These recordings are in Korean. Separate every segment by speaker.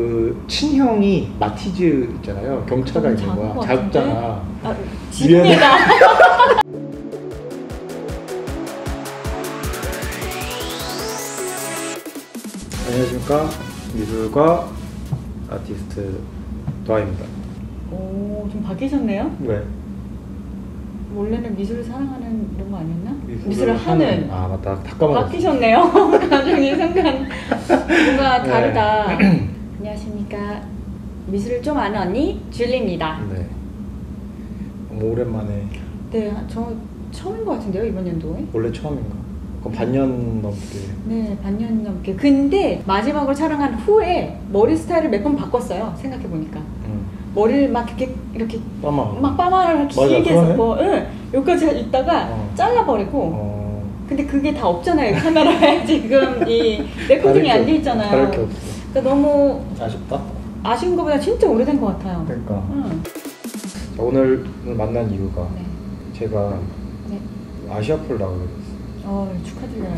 Speaker 1: 그 친형이 마티즈 있잖아요. 경차가 있는 거야. 작잖아.
Speaker 2: 아, 지금이다.
Speaker 1: 안녕하십니까. 미술가 아티스트 도아입니다.
Speaker 2: 오, 좀 바뀌셨네요?
Speaker 1: 왜?
Speaker 2: 원래는 미술을 사랑하는 이런 거 아니었나? 미술을 하는.
Speaker 1: 아 맞다. 다 까먹었어.
Speaker 2: 바뀌셨네요. 갑자기 순간 뭔가 다르다. 안녕하십니까. 미술을 좀 아는 언니 줄리입니다.
Speaker 1: 네. 너무 오랜만에.
Speaker 2: 네, 저 처음인 것 같은데요, 이번 연도에?
Speaker 1: 원래 처음인가? 그럼 반년 넘게.
Speaker 2: 네, 반년 넘게. 근데 마지막으로 촬영한 후에 머리 스타일을 몇 번 바꿨어요. 생각해 보니까. 머리를 막 이렇게 막 빠마를 길게 해서 응, 여기까지 있다가 잘라버리고. 근데 그게 다 없잖아요. 카메라에 지금 이 레코딩이 안 돼 있잖아요.
Speaker 1: 다를 게 없어.
Speaker 2: 그러니까 너무
Speaker 1: 아쉽다.
Speaker 2: 아쉬운 것보다 진짜 오래된 것 같아요.
Speaker 1: 그러니까. 자, 오늘 만난 이유가
Speaker 2: 네.
Speaker 1: 제가
Speaker 2: 네.
Speaker 1: 아시아풀 나가게 됐어요.
Speaker 2: 축하드려요.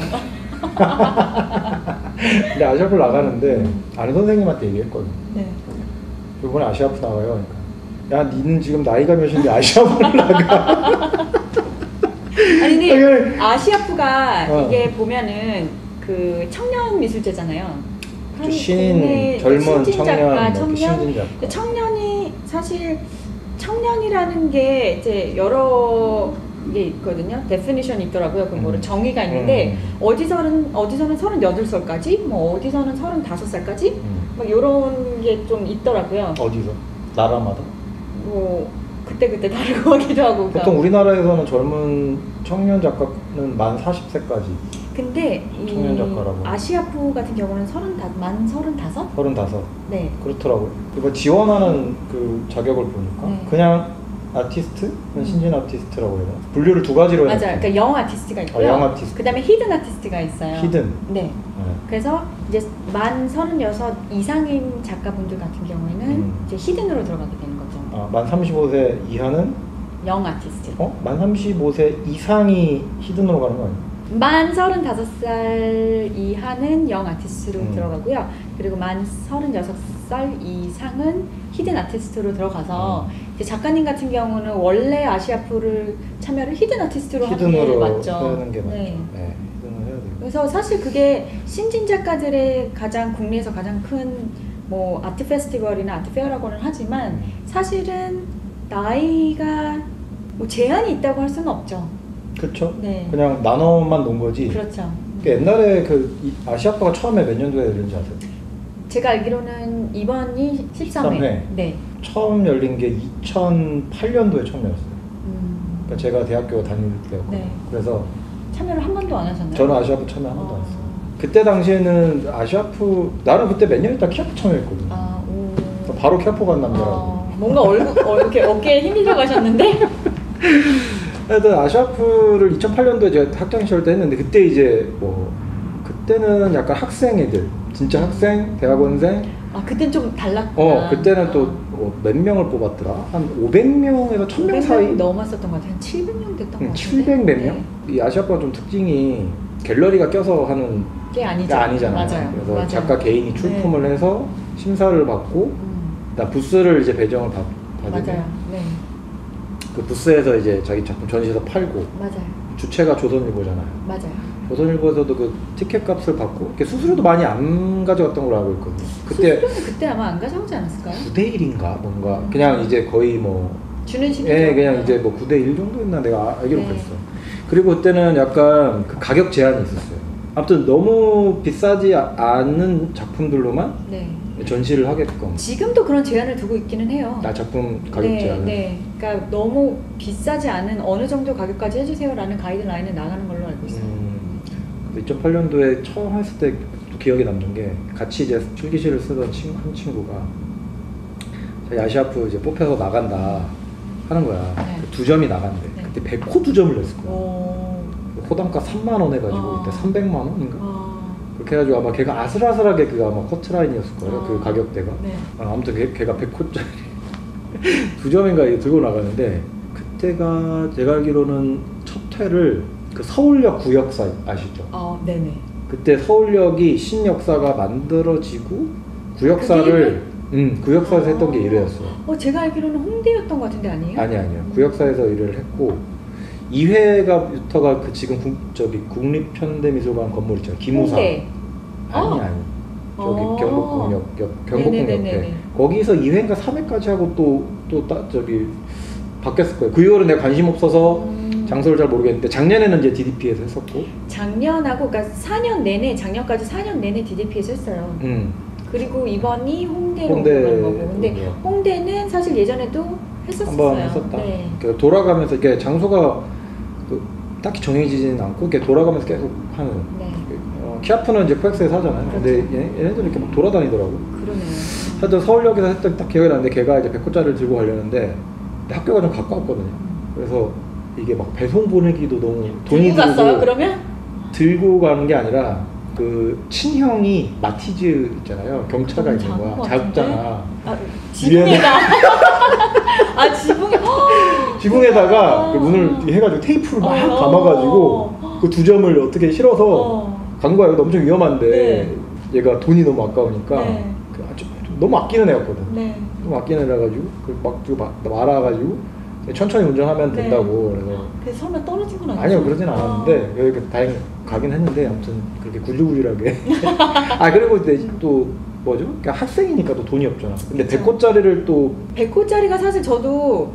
Speaker 1: 근데 아시아풀 나가는데 아는 선생님한테 얘기했거든요.
Speaker 2: 네.
Speaker 1: 이번에 아시아풀 나가요. 그러니까 야, 니는 지금 나이가 몇인데 아시아풀 나가?
Speaker 2: 아니 근데 아시아프가 이게 보면은 그 청년 미술제잖아요.
Speaker 1: 신인, 젊은 청년,
Speaker 2: 청년. 청년이 사실 청년이라는 게 이제 여러 게 있거든요. 데피니션이 있더라고요. 그 뭐를 정의가 있는데 어디서는 38살까지, 뭐 어디서는 35살까지 막 이런 게 좀 있더라고요.
Speaker 1: 어디서? 나라마다?
Speaker 2: 뭐 그때 다르고 하기도 하고.
Speaker 1: 보통 우리나라에서는 젊은 청년 작가는 만 40세까지.
Speaker 2: 근데
Speaker 1: 청년 작가라고.
Speaker 2: 아시아프 같은 경우는 만 35?
Speaker 1: 35.
Speaker 2: 네.
Speaker 1: 그렇더라고요. 이거 지원하는 그 자격을 보니까
Speaker 2: 네.
Speaker 1: 그냥 아티스트? 신진 아티스트라고 해요. 분류를 두 가지로 해요.
Speaker 2: 맞아요. 그러니까 영 아티스트가 있고요.
Speaker 1: 영 아티스트.
Speaker 2: 그다음에 히든 아티스트가 있어요.
Speaker 1: 히든.
Speaker 2: 네. 그래서 이제 만 36 이상인 작가분들 같은 경우에는 이제 히든으로 들어가게 되는 거죠.
Speaker 1: 만 35세 이하는
Speaker 2: 영 아티스트.
Speaker 1: 만 35세 이상이 히든으로 가는 거 아니에요?
Speaker 2: 만 35살 이하는 영 아티스트로 들어가고요. 그리고 만 36살 이상은 히든 아티스트로 들어가서 이제 작가님 같은 경우는 원래 아시아프를 참여를 히든 아티스트로 하는 게 맞죠.
Speaker 1: 하는 게 맞죠.
Speaker 2: 네.
Speaker 1: 네, 히든을 해야 돼요.
Speaker 2: 그래서 사실 그게 신진 작가들의 국내에서 가장 큰 뭐 아트 페스티벌이나 아트 페어라고는 하지만 사실은 나이가 뭐 제한이 있다고 할 수는 없죠.
Speaker 1: 그렇죠.
Speaker 2: 네.
Speaker 1: 그냥 나눠만 놓은 거지.
Speaker 2: 그렇죠.
Speaker 1: 옛날에 아시아파가 처음에 몇 년도에 열린지 아세요?
Speaker 2: 제가 알기로는 이번이 13회. 네.
Speaker 1: 처음 열린 게 2008년도에 처음 열렸어요. 그러니까 제가 대학교 다닐 때였고. 네. 그래서
Speaker 2: 참여를 한 번도 안 하셨나요?
Speaker 1: 저는 아시아파 참여 한 번도 안 했어요. 그때 당시에는 아시아프 나는 그때 몇 년 있다 키아프 참여했거든요. 바로 키아프 간 남자라고.
Speaker 2: 뭔가 이렇게 어깨에 힘이 들어가셨는데?
Speaker 1: 하여튼 아시아프를 2008년도에 제가 학창 시절 때 했는데 그때 이제 그때는 약간 학생 애들 진짜 학생, 대학원생.
Speaker 2: 그땐 좀 달랐구나.
Speaker 1: 그때는 또 몇 명을 뽑았더라? 한 500명에서 1000명 사이?
Speaker 2: 넘었었던 것 같아요. 한 700명 됐던 것 같아요.
Speaker 1: 700 몇 명? 이 아시아파가 좀 특징이 갤러리가 껴서 하는
Speaker 2: 게
Speaker 1: 아니잖아요.
Speaker 2: 맞아요.
Speaker 1: 그래서
Speaker 2: 맞아요.
Speaker 1: 작가 개인이 출품을 해서 심사를 받고 부스를 이제 배정을 받으면
Speaker 2: 맞아요. 네.
Speaker 1: 그 부스에서 이제 자기 작품 전시해서 팔고.
Speaker 2: 맞아요.
Speaker 1: 주체가 조선일보잖아요.
Speaker 2: 맞아요.
Speaker 1: 조선일보에서도 그 티켓 값을 받고 이렇게 수수료도 많이 안 가져갔던 걸로 알고 있거든요.
Speaker 2: 수수료는 그때 아마 안 가져오지 않았을까요?
Speaker 1: 9대 1인가 뭔가 그냥 이제 거의
Speaker 2: 주는 식이죠.
Speaker 1: 그냥 이제 9대 1 정도였나 내가 알기로 그랬어. 그리고 그때는 약간 그 가격 제한이 있었어요. 아무튼 너무 비싸지 않은 작품들로만 전시를 하게끔.
Speaker 2: 지금도 그런 제한을 두고 있기는 해요.
Speaker 1: 작품 가격 제한을.
Speaker 2: 네. 그러니까 너무 비싸지 않은 어느 정도 가격까지 해주세요라는 가이드라인을 나가는 걸로 알고 있어요.
Speaker 1: 2008년도에 처음 했을 때 기억에 남는 게 같이 이제 필기실을 쓰던 한 친구가 자기 아시아프 이제 뽑혀서 나간다 하는 거야. 두 점이 나간대. 그때 100호 2점을 냈을 거야. 호담가 3만 원 해가지고 그때 300만 원인가? 그렇게 해가지고 아마 걔가 아슬아슬하게 아마 커트라인이었을 거예요. 그 가격대가. 아무튼 걔가 100호짜리 2점인가 들고 나가는데 그때가 제가 알기로는 첫 회를 그 서울역 구역사 아시죠?
Speaker 2: 네네.
Speaker 1: 그때 서울역이 신역사가 만들어지고 구역사를 구역사에서 했던 게 1회였어.
Speaker 2: 제가 알기로는 홍대였던 것 같은데 아니에요?
Speaker 1: 아니야. 구역사에서 일을 했고 2회가부터가 그 지금 국립현대미술관 건물 있잖아. 기무사.
Speaker 2: 홍대.
Speaker 1: 아니. 저기 경복궁역 경복궁 옆에 거기서 2회인가 3회까지 하고 또 저기 바뀌었을 거예요. 그 이후로는 내가 관심 없어서 장소를 잘 모르겠는데 작년에는 이제 DDP에서 했었고
Speaker 2: 작년하고 그러니까 4년 내내 작년까지 4년 내내 DDP에서 했어요. 그리고 이번이 홍대로 간 거고 근데 홍대는 사실 예전에도 했었어요.
Speaker 1: 한번 했었다.
Speaker 2: 네.
Speaker 1: 그러니까 돌아가면서 이게 장소가 딱히 정해지지는 않고 이렇게 돌아가면서 계속 하는.
Speaker 2: 네.
Speaker 1: 키아프는 이제 코엑스에서 하잖아요.
Speaker 2: 그렇죠.
Speaker 1: 근데 얘네들은 이렇게 막 돌아다니더라고.
Speaker 2: 그러네요.
Speaker 1: 하여튼 서울역에서 했던 딱 기억이 나는데 걔가 이제 100호짜리를 들고 가려는데 학교가 좀 가까웠거든요. 그래서 이게 막 배송 보내기도 너무 돈이
Speaker 2: 들고 갔어요 그러면?
Speaker 1: 들고 가는 게 아니라 그 친형이 마티즈 있잖아요. 경차가 있는 거야. 작잖아.
Speaker 2: 지붕에다. 지붕에.
Speaker 1: 지붕에다가 그 문을 해가지고 테이프를 막 감아가지고 그 2점을 어떻게 실어서 간 거야. 이거 엄청 위험한데
Speaker 2: 네.
Speaker 1: 얘가 돈이 너무 아까우니까
Speaker 2: 네.
Speaker 1: 너무 아끼는 애였거든.
Speaker 2: 네.
Speaker 1: 너무 아끼는 애라가지고 막 말아가지고 천천히 운전하면 된다고.
Speaker 2: 그래서 설마 떨어진 건 아니죠?
Speaker 1: 아니요, 그러진 않았는데 여기 다행히 가긴 했는데 아무튼 그렇게 굴죽굴죽하게. 그리고 이제 또 뭐죠? 그러니까 학생이니까 또 돈이 없잖아. 근데 100호짜리를 또
Speaker 2: 100호짜리가 사실 저도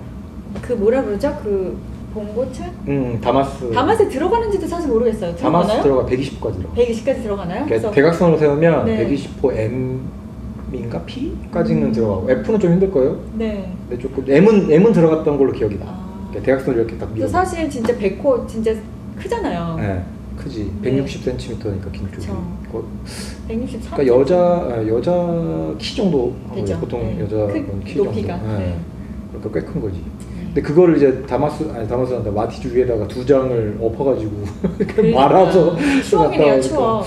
Speaker 2: 그 뭐라 그러죠? 그 봉고차?
Speaker 1: 다마스에
Speaker 2: 들어가는지도 사실 모르겠어요.
Speaker 1: 다마스 들어가 120까지 들어가.
Speaker 2: 120까지 들어가나요?
Speaker 1: 그러니까 대각선으로 세우면
Speaker 2: 네.
Speaker 1: 120호 M인가 P까지는 들어가고 F는 좀 힘들 거예요.
Speaker 2: 네.
Speaker 1: 근데 조금 M은 들어갔던 걸로 기억이 나. 그러니까 대각선을 이렇게 딱 밀어.
Speaker 2: 사실 진짜 100호 진짜 크잖아요.
Speaker 1: 네, 크지. 160cm니까 긴 쪽이.
Speaker 2: 163.
Speaker 1: 그러니까 여자 키 정도
Speaker 2: 되죠.
Speaker 1: 보통
Speaker 2: 네.
Speaker 1: 여자 키
Speaker 2: 높이가.
Speaker 1: 정도.
Speaker 2: 네.
Speaker 1: 그러니까 꽤 큰 거지. 근데 그거를 이제 다마스한테 마티즈 위에다가 2장을 엎어가지고 말아서
Speaker 2: 추억이네요, 추억.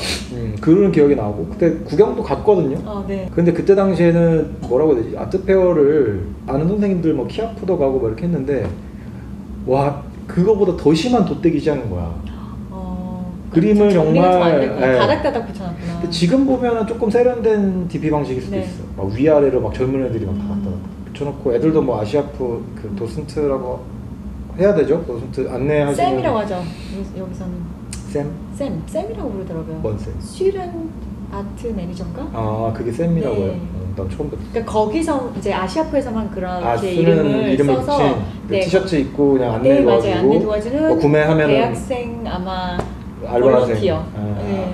Speaker 1: 그런 기억이 나고 그때 구경도 갔거든요.
Speaker 2: 네.
Speaker 1: 근데 그때 당시에는 뭐라고 해야 되지? 아트페어를 아는 선생님들 뭐 키아프도 가고 막 이렇게 했는데 와 그거보다 더 심한 돗대기 시작인 거야. 그림을 정말
Speaker 2: 다닥다닥 붙여놨구나.
Speaker 1: 근데 지금 보면은 조금 세련된 DP 방식일 수도
Speaker 2: 네.
Speaker 1: 있어. 막 위아래로 막 젊은 애들이 막 다닥다닥 붙여놓고 애들도 뭐 아시아프 그 도슨트라고 해야 되죠? 도슨트 안내하시는
Speaker 2: 쌤이라고 하죠. 여기서는 쌤이라고 부르더라고요.
Speaker 1: 뭔 쌤?
Speaker 2: 슈른 아트 매니저인가?
Speaker 1: 그게 쌤이라고 해요?
Speaker 2: 네.
Speaker 1: 난 처음 듣.
Speaker 2: 그러니까 거기서 이제 아시아프에서만 그렇게
Speaker 1: 이름을
Speaker 2: 써서
Speaker 1: 붙인 그 티셔츠 입고 그냥 안내 도와주고
Speaker 2: 안내 도와주는
Speaker 1: 뭐 구매하면
Speaker 2: 대학생 아마
Speaker 1: 알바생
Speaker 2: 볼런티어.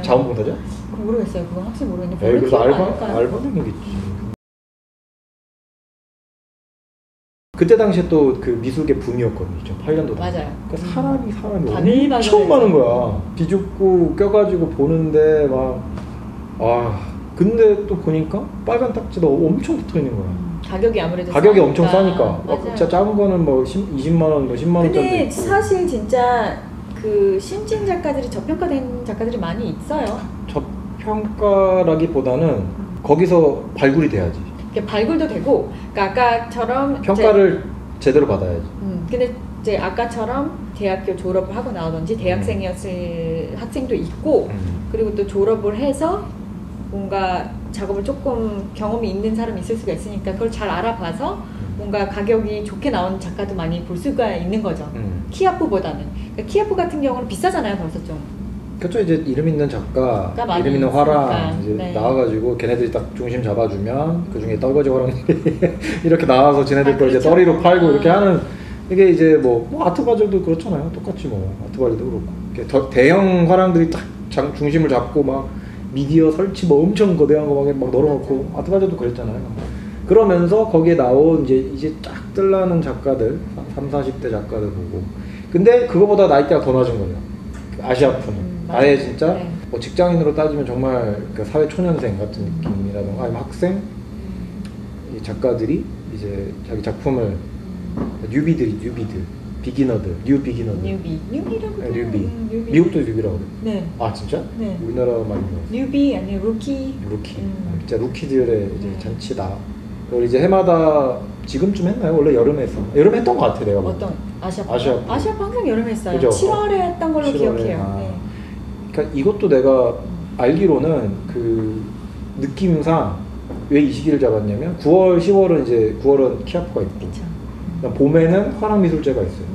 Speaker 1: 자원봉사자?
Speaker 2: 모르겠어요. 그건 확실히 모르겠는데
Speaker 1: 그래서
Speaker 2: 볼런티어가
Speaker 1: 알바생이겠지. 그때 당시에 또 그 미술계 붐이었거든요. 2008년도.
Speaker 2: 맞아요.
Speaker 1: 그러니까 사람이 엄청 많은 거야. 비죽고 껴가지고 보는데 근데 또 보니까 빨간 딱지도 엄청 붙어 있는 거야.
Speaker 2: 가격이 아무래도
Speaker 1: 가격이 엄청 싸니까.
Speaker 2: 맞아요.
Speaker 1: 진짜 작은 거는 뭐 20만 원, 뭐 10만 원짜리.
Speaker 2: 근데 사실 진짜 그 신진 작가들이 저평가된 작가들이 많이 있어요.
Speaker 1: 저평가라기보다는 거기서 발굴이 돼야지.
Speaker 2: 발굴도 되고, 그러니까 아까처럼
Speaker 1: 평가를 제대로 받아야지.
Speaker 2: 근데 이제 아까처럼 대학교 졸업을 하고 나오든지 대학생이었을 학생도 있고, 그리고 또 졸업을 해서 뭔가 작업을 조금 경험이 있는 사람이 있을 수가 있으니까 그걸 잘 알아봐서 뭔가 가격이 좋게 나온 작가도 많이 볼 수가 있는 거죠. 키아프보다는. 그러니까 키아프 같은 경우는 비싸잖아요, 벌써 좀.
Speaker 1: 그렇죠. 이제 이름 있는 작가, 이름 있는 화랑 이제 나와가지고 걔네들이 딱 중심 잡아주면 그 중에 떨거지 화랑들이 이렇게 나와서 지네들 걸 이제 떨이로 팔고 이렇게 하는 이게 이제 뭐 아트바젤도 그렇잖아요. 똑같이 뭐 아트바젤도 그렇고 대형 화랑들이 딱 중심을 잡고 막 미디어 설치 뭐 엄청 거대한 거 막 널어놓고 아트바젤도 그랬잖아요. 그러면서 거기에 나온 이제 딱 뜰라는 작가들 30, 40대 작가들 보고 근데 그거보다 나이대가 더 낮은 거예요. 아시아프는. 아예 진짜 뭐 직장인으로 따지면 정말 그 사회 초년생 같은 느낌이라던가 아니면 학생 이 작가들이 이제 자기 작품을 뉴비들 비기너들 뉴비라고 미국도 뉴비라고 그래.
Speaker 2: 네.
Speaker 1: 아 진짜?
Speaker 2: 네.
Speaker 1: 우리나라 말인 거.
Speaker 2: 뉴비 아니 루키.
Speaker 1: 진짜 루키들의 이제 잔치다. 그걸 이제 해마다 지금쯤 했나요? 원래 여름에 했어. 여름에 했던 것 같아 내가.
Speaker 2: 어떤 아시아파?
Speaker 1: 아시아파
Speaker 2: 항상 여름에 했어요.
Speaker 1: 그죠?
Speaker 2: 7월에 했던 걸로 7월에. 기억해요. 네.
Speaker 1: 그러니까 이것도 내가 알기로는 그 느낌상 왜 이 시기를 잡았냐면 9월, 10월은 이제 9월은 키아프가 있고 그다음 봄에는 화랑미술제가 있어요.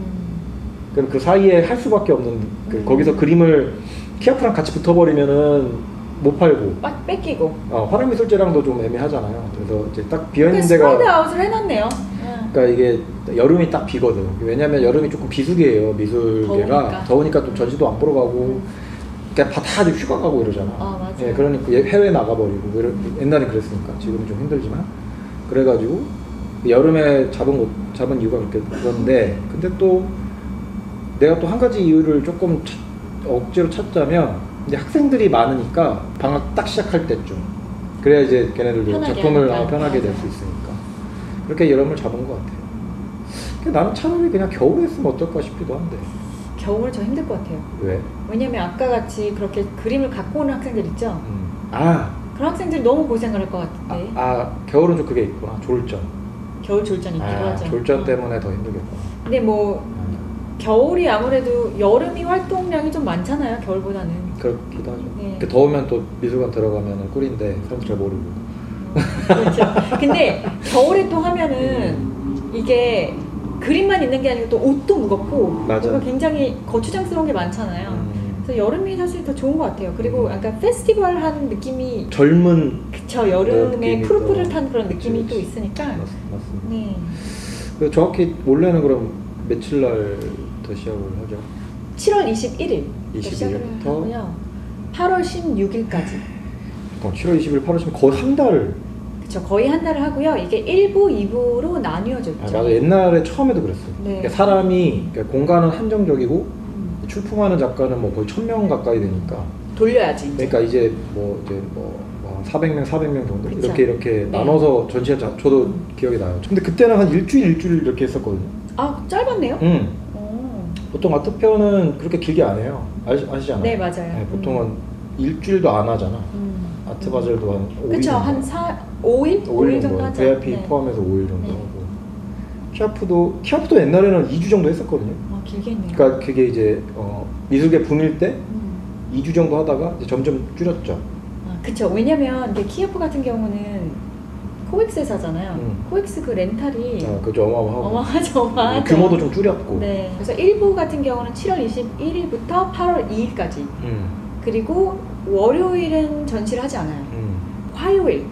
Speaker 1: 그럼 그 사이에 할 수밖에 없는 거기서 그림을 키아프랑 같이 붙어버리면은 못 팔고
Speaker 2: 뺏기고
Speaker 1: 화랑미술제랑도 좀 애매하잖아요. 그래서 이제 딱 비어있는
Speaker 2: 데가
Speaker 1: 스프레드
Speaker 2: 아웃을 해놨네요.
Speaker 1: 그러니까 이게 여름이 딱 비거든. 왜냐면 여름이 조금 비수기예요. 미술계가 더우니까 또 전시도 안 보러 가고 그냥 다들 휴가 가고 이러잖아.
Speaker 2: 맞아.
Speaker 1: 예, 그러니까 해외 나가버리고 옛날엔 그랬으니까 지금은 좀 힘들지만 그래가지고 여름에 잡은 이유가 그런데 근데 또 내가 또 한 가지 이유를 조금 억지로 찾자면 이제 학생들이 많으니까 방학 딱 시작할 때쯤 그래야 이제 걔네들도 작품을 편하게 낼 수 있으니까 그렇게 여름을 잡은 것 같아요. 나는 차라리 그냥 겨울에 했으면 어떨까 싶기도 한데
Speaker 2: 겨울 저 힘들 것 같아요.
Speaker 1: 왜?
Speaker 2: 왜냐면 아까 같이 그렇게 그림을 갖고 오는 학생들 있죠? 그런 학생들이 너무 고생을 할 것 같은데
Speaker 1: 겨울은 좀 그게 있구나. 졸전
Speaker 2: 겨울 졸전 있기도 하죠.
Speaker 1: 졸전 때문에 더 힘들겠구나.
Speaker 2: 근데 뭐 겨울이 아무래도 여름이 활동량이 좀 많잖아요. 겨울보다는.
Speaker 1: 그렇기도 하죠.
Speaker 2: 네.
Speaker 1: 더우면 또 미술관 들어가면 꿀인데 사람들 잘 모르고.
Speaker 2: 그렇죠. 근데 겨울에 또 하면은 이게 그림만 있는 게 아니고 또 옷도 무겁고
Speaker 1: 맞아.
Speaker 2: 굉장히 거추장스러운 게 많잖아요. 그래서 여름이 사실 더 좋은 것 같아요. 그리고 약간 페스티벌 한 느낌이
Speaker 1: 젊은
Speaker 2: 그쵸. 여름에 푸릇푸릇한 그런 느낌이 또 있으니까.
Speaker 1: 맞습니다.
Speaker 2: 네.
Speaker 1: 정확히 원래는 그럼 며칠 날부터 시작을 하죠?
Speaker 2: 7월 21일
Speaker 1: 21일부터
Speaker 2: 8월 16일까지
Speaker 1: 7월 20일, 8월 10일 거의 한 달.
Speaker 2: 그쵸. 거의 한 달을 하고요. 이게 1부, 2부로 나뉘어져 있죠.
Speaker 1: 맞아. 옛날에 처음에도 그랬어요.
Speaker 2: 네.
Speaker 1: 그러니까 사람이 공간은 한정적이고 출품하는 작가는 뭐 거의 1000명 가까이 되니까
Speaker 2: 돌려야지.
Speaker 1: 그러니까 이제 400명 정도
Speaker 2: 그쵸.
Speaker 1: 이렇게 나눠서 전시할 저도 기억이 나요. 근데 그때는 한 일주일 이렇게 했었거든요.
Speaker 2: 짧았네요?
Speaker 1: 보통 아트페어는 그렇게 길게 안 해요. 아시잖아요.
Speaker 2: 네, 맞아요.
Speaker 1: 네, 보통은 일주일도 안 하잖아. 아트바젤도 한 5일
Speaker 2: 그쵸.
Speaker 1: 정도.
Speaker 2: 한 5일? 5일 정도 하죠.
Speaker 1: VIP
Speaker 2: 네.
Speaker 1: 포함해서 5일 정도
Speaker 2: 네.
Speaker 1: 하고 키아프도 옛날에는 2주 정도 했었거든요.
Speaker 2: 길게 했네요.
Speaker 1: 그러니까 그게 이제 미술계 붐일 때 2주 정도 하다가 이제 점점 줄였죠.
Speaker 2: 그쵸. 왜냐면 이게 키아프 같은 경우는 코엑스에서 하잖아요. 코엑스 그 렌탈이
Speaker 1: 그죠.
Speaker 2: 어마어마하죠.
Speaker 1: 규모도 좀 줄였고.
Speaker 2: 네. 그래서 1부 같은 경우는 7월 21일부터 8월 2일까지. 그리고 월요일은 전시를 하지 않아요. 화요일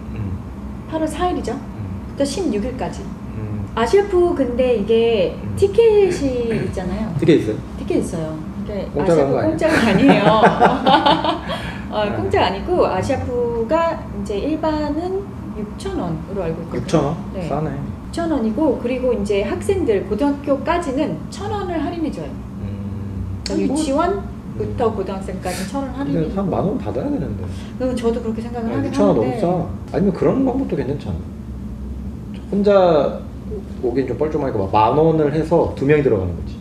Speaker 2: 8월 4일이죠. 또 16일까지. 아시아프 근데 이게 티켓이 있잖아요.
Speaker 1: 티켓 있어요?
Speaker 2: 티켓 있어요. 그러니까
Speaker 1: 공짜가
Speaker 2: 공짜가 아니에요. 공짜 아니고 아시아프가 이제 일반은 6,000원으로 알고 있거든요.
Speaker 1: 6,000원?
Speaker 2: 네.
Speaker 1: 싸네.
Speaker 2: 6,000원이고 그리고 이제 학생들 고등학교까지는 1,000원을 할인해줘요. 유치원부터 고등학생까지 1,000원 할인해.
Speaker 1: 한 10,000원 받아야 되는데.
Speaker 2: 그럼 저도 그렇게 생각을 하긴
Speaker 1: 6,000원
Speaker 2: 하는데.
Speaker 1: 너무 싸. 아니면 그런 방법도 괜찮잖아. 혼자 오긴 좀 뻘쭘하니까 10,000원을 해서 2명이 들어가는 거지.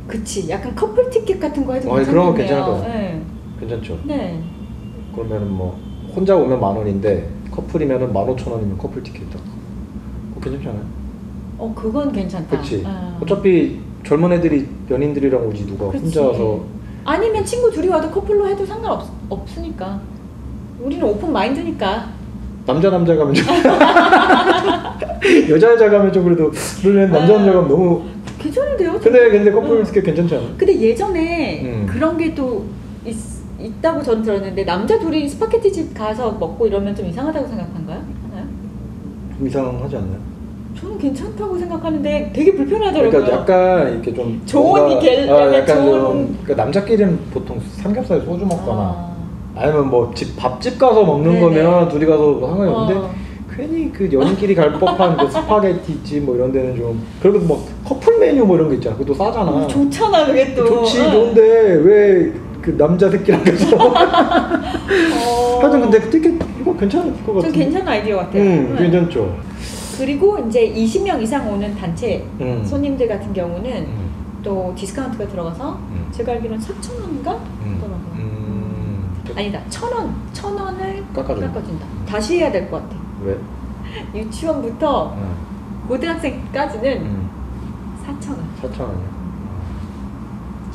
Speaker 2: 그치. 약간 커플 티켓 같은 거 해도 괜찮겠네요.
Speaker 1: 그런 거 괜찮을 것 같아요.
Speaker 2: 네.
Speaker 1: 괜찮죠?
Speaker 2: 네.
Speaker 1: 그러면은 혼자 오면 10,000원인데 커플이면은 15,000원이면 커플 티켓 딱. 그거 괜찮지 않아요?
Speaker 2: 그건 괜찮다.
Speaker 1: 그치. 어차피 젊은 애들이 연인들이랑 오지 누가
Speaker 2: 그치.
Speaker 1: 혼자 와서.
Speaker 2: 아니면 친구 둘이 와도 커플로 해도 상관없으니까. 우리는 오픈 마인드니까.
Speaker 1: 남자 가면 좀 여자 가면 좀 그래도 물론 남자 가면 너무
Speaker 2: 괜찮은데요?
Speaker 1: 근데 커플 티켓 괜찮지 않아요?
Speaker 2: 근데 예전에 그런 게 또 있다고 저는 들었는데 남자 둘이 스파게티 집 가서 먹고 이러면 좀 이상하다고 생각한가요? 하나요?
Speaker 1: 이상하지 않나요?
Speaker 2: 저는 괜찮다고 생각하는데 되게 불편하더라고요.
Speaker 1: 그러니까 약간 이렇게 좀
Speaker 2: 좋은
Speaker 1: 약간
Speaker 2: 좋은
Speaker 1: 좀 그러니까 남자끼리는 보통 삼겹살 소주 먹거나 아니면 밥집 가서 먹는
Speaker 2: 네네.
Speaker 1: 거면 둘이 가서 상관이 없는데 괜히 그 연인끼리 갈 법한 그 스파게티집 뭐 이런 데는 좀 그리고 커플 메뉴 뭐 이런 거 있잖아. 그것도 싸잖아.
Speaker 2: 좋잖아 그게 또.
Speaker 1: 좋지 좋은데 왜 그 남자 새끼랑 가서 하여튼 근데 그 티켓 이거 괜찮을 것 같은데.
Speaker 2: 좀 괜찮은 아이디어 같아요.
Speaker 1: 괜찮죠.
Speaker 2: 그리고 이제 20명 이상 오는 단체 손님들 같은 경우는 또 디스카운트가 들어가서 제가 알기로는 4,000원인가 하더라고요. 아니다, 1,000원을 깎아준다. 다시 해야 될 것 같아.
Speaker 1: 왜?
Speaker 2: 유치원부터 고등학생까지는 4,000원.
Speaker 1: 4,000원이요?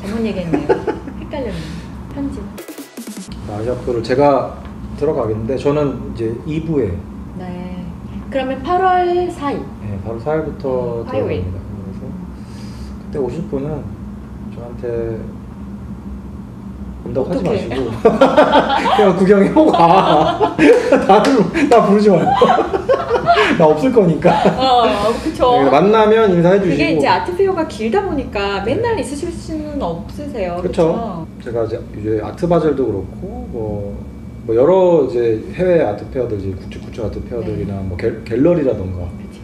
Speaker 2: 잘못 얘기했네요. 헷갈렸네요. 편집.
Speaker 1: 아시아프를 제가 들어가겠는데 저는 이제 2부에
Speaker 2: 네. 그러면 8월 4일.
Speaker 1: 네, 바로 4일부터
Speaker 2: 화요일.
Speaker 1: 들어갑니다. 그래서 그때 오실 분은 저한테 온다고 하지
Speaker 2: 어떡해.
Speaker 1: 마시고 그냥 구경해보고 가. 나 부르지 말고. 나 없을 거니까.
Speaker 2: 그쵸.
Speaker 1: 네, 만나면 인사해 주시고.
Speaker 2: 그게 이제 아트페어가 길다 보니까 맨날 있으실 수는 없으세요.
Speaker 1: 그렇죠. 제가 이제 아트바젤도 그렇고 뭐 여러 이제 해외 아트페어들, 이제 국제 아트페어들이나
Speaker 2: 네.
Speaker 1: 뭐 갤러리라던가
Speaker 2: 그쵸.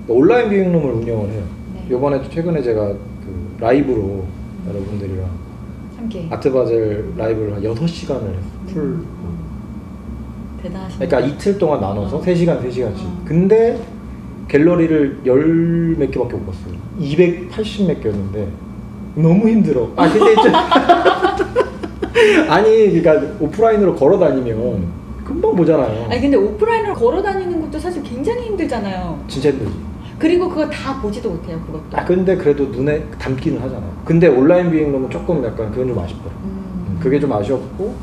Speaker 1: 온라인 뷰잉룸을 운영을 해요.
Speaker 2: 네.
Speaker 1: 요번에 최근에 제가 그 라이브로 여러분들이랑
Speaker 2: 함께.
Speaker 1: 아트바젤 라이브를 한 6시간을 풀.
Speaker 2: 대단하십니다.
Speaker 1: 그러니까 이틀 동안 나눠서 3시간, 3시간씩. 근데 갤러리를 10몇 개밖에 못 봤어요. 280몇 개였는데 너무 힘들어. 근데 좀 아니, 그러니까 오프라인으로 걸어 다니면 금방 보잖아요.
Speaker 2: 아니 근데 오프라인으로 걸어 다니는 것도 사실 굉장히 힘들잖아요.
Speaker 1: 진짜 힘들지.
Speaker 2: 그리고 그거 다 보지도 못해요, 그것도.
Speaker 1: 근데 그래도 눈에 담기는 하잖아요. 근데 온라인 뷰잉룸은 조금 약간 그건 좀 아쉽더라. 그게 좀 아쉬웠고.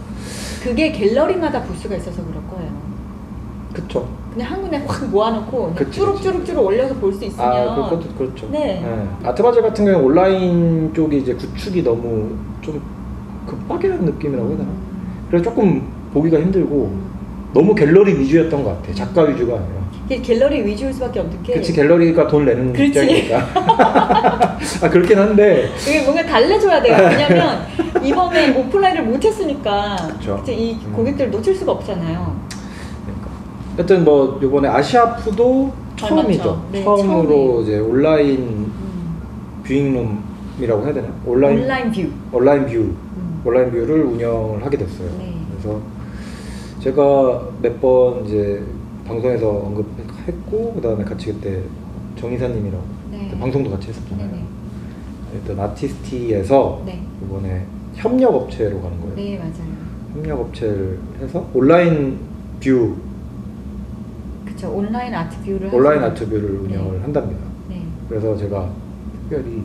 Speaker 2: 그게 갤러리마다 부스가 있어서 그럴 거예요.
Speaker 1: 그쵸.
Speaker 2: 그냥 한 군데 확 모아놓고
Speaker 1: 그치,
Speaker 2: 쭈룩쭈룩쭈룩 올려서 볼 수 있으면.
Speaker 1: 그것도 그렇죠.
Speaker 2: 네.
Speaker 1: 아트바젤 같은 경우는 온라인 쪽이 이제 구축이 너무 좀 급박이라는 느낌이라고 해야 되나? 그래서 조금 보기가 힘들고 너무 갤러리 위주였던 것 같아. 작가 위주가 아니라.
Speaker 2: 이게 갤러리 위주일 수밖에 없는 게.
Speaker 1: 그치, 갤러리가 돈 내는
Speaker 2: 그렇지.
Speaker 1: 입장이니까. 그렇긴 한데.
Speaker 2: 이게 뭔가 달래줘야 돼요. 왜냐면 이번에 오프라인을 못했으니까.
Speaker 1: 그쵸.
Speaker 2: 이제 이 고객들 놓칠 수가 없잖아요.
Speaker 1: 그러니까. 하여튼 뭐 이번에 아시아프도 처음이죠.
Speaker 2: 네,
Speaker 1: 처음으로
Speaker 2: 처음이에요.
Speaker 1: 이제 온라인 뷰잉룸이라고 해야 되나?
Speaker 2: 온라인 뷰.
Speaker 1: 온라인 뷰를 운영을 하게 됐어요.
Speaker 2: 네.
Speaker 1: 그래서 제가 몇 번 이제 방송에서 언급했고, 그 다음에 같이 그때 정이사님이랑
Speaker 2: 네.
Speaker 1: 그때 방송도 같이 했었잖아요.
Speaker 2: 네네.
Speaker 1: 일단 아티스티에서
Speaker 2: 네.
Speaker 1: 이번에 협력업체로 가는 거예요.
Speaker 2: 네, 맞아요.
Speaker 1: 협력업체를 해서 온라인 뷰,
Speaker 2: 그쵸. 온라인 아트 뷰를
Speaker 1: 아트뷰를 운영을
Speaker 2: 네.
Speaker 1: 한답니다.
Speaker 2: 네.
Speaker 1: 그래서 제가 특별히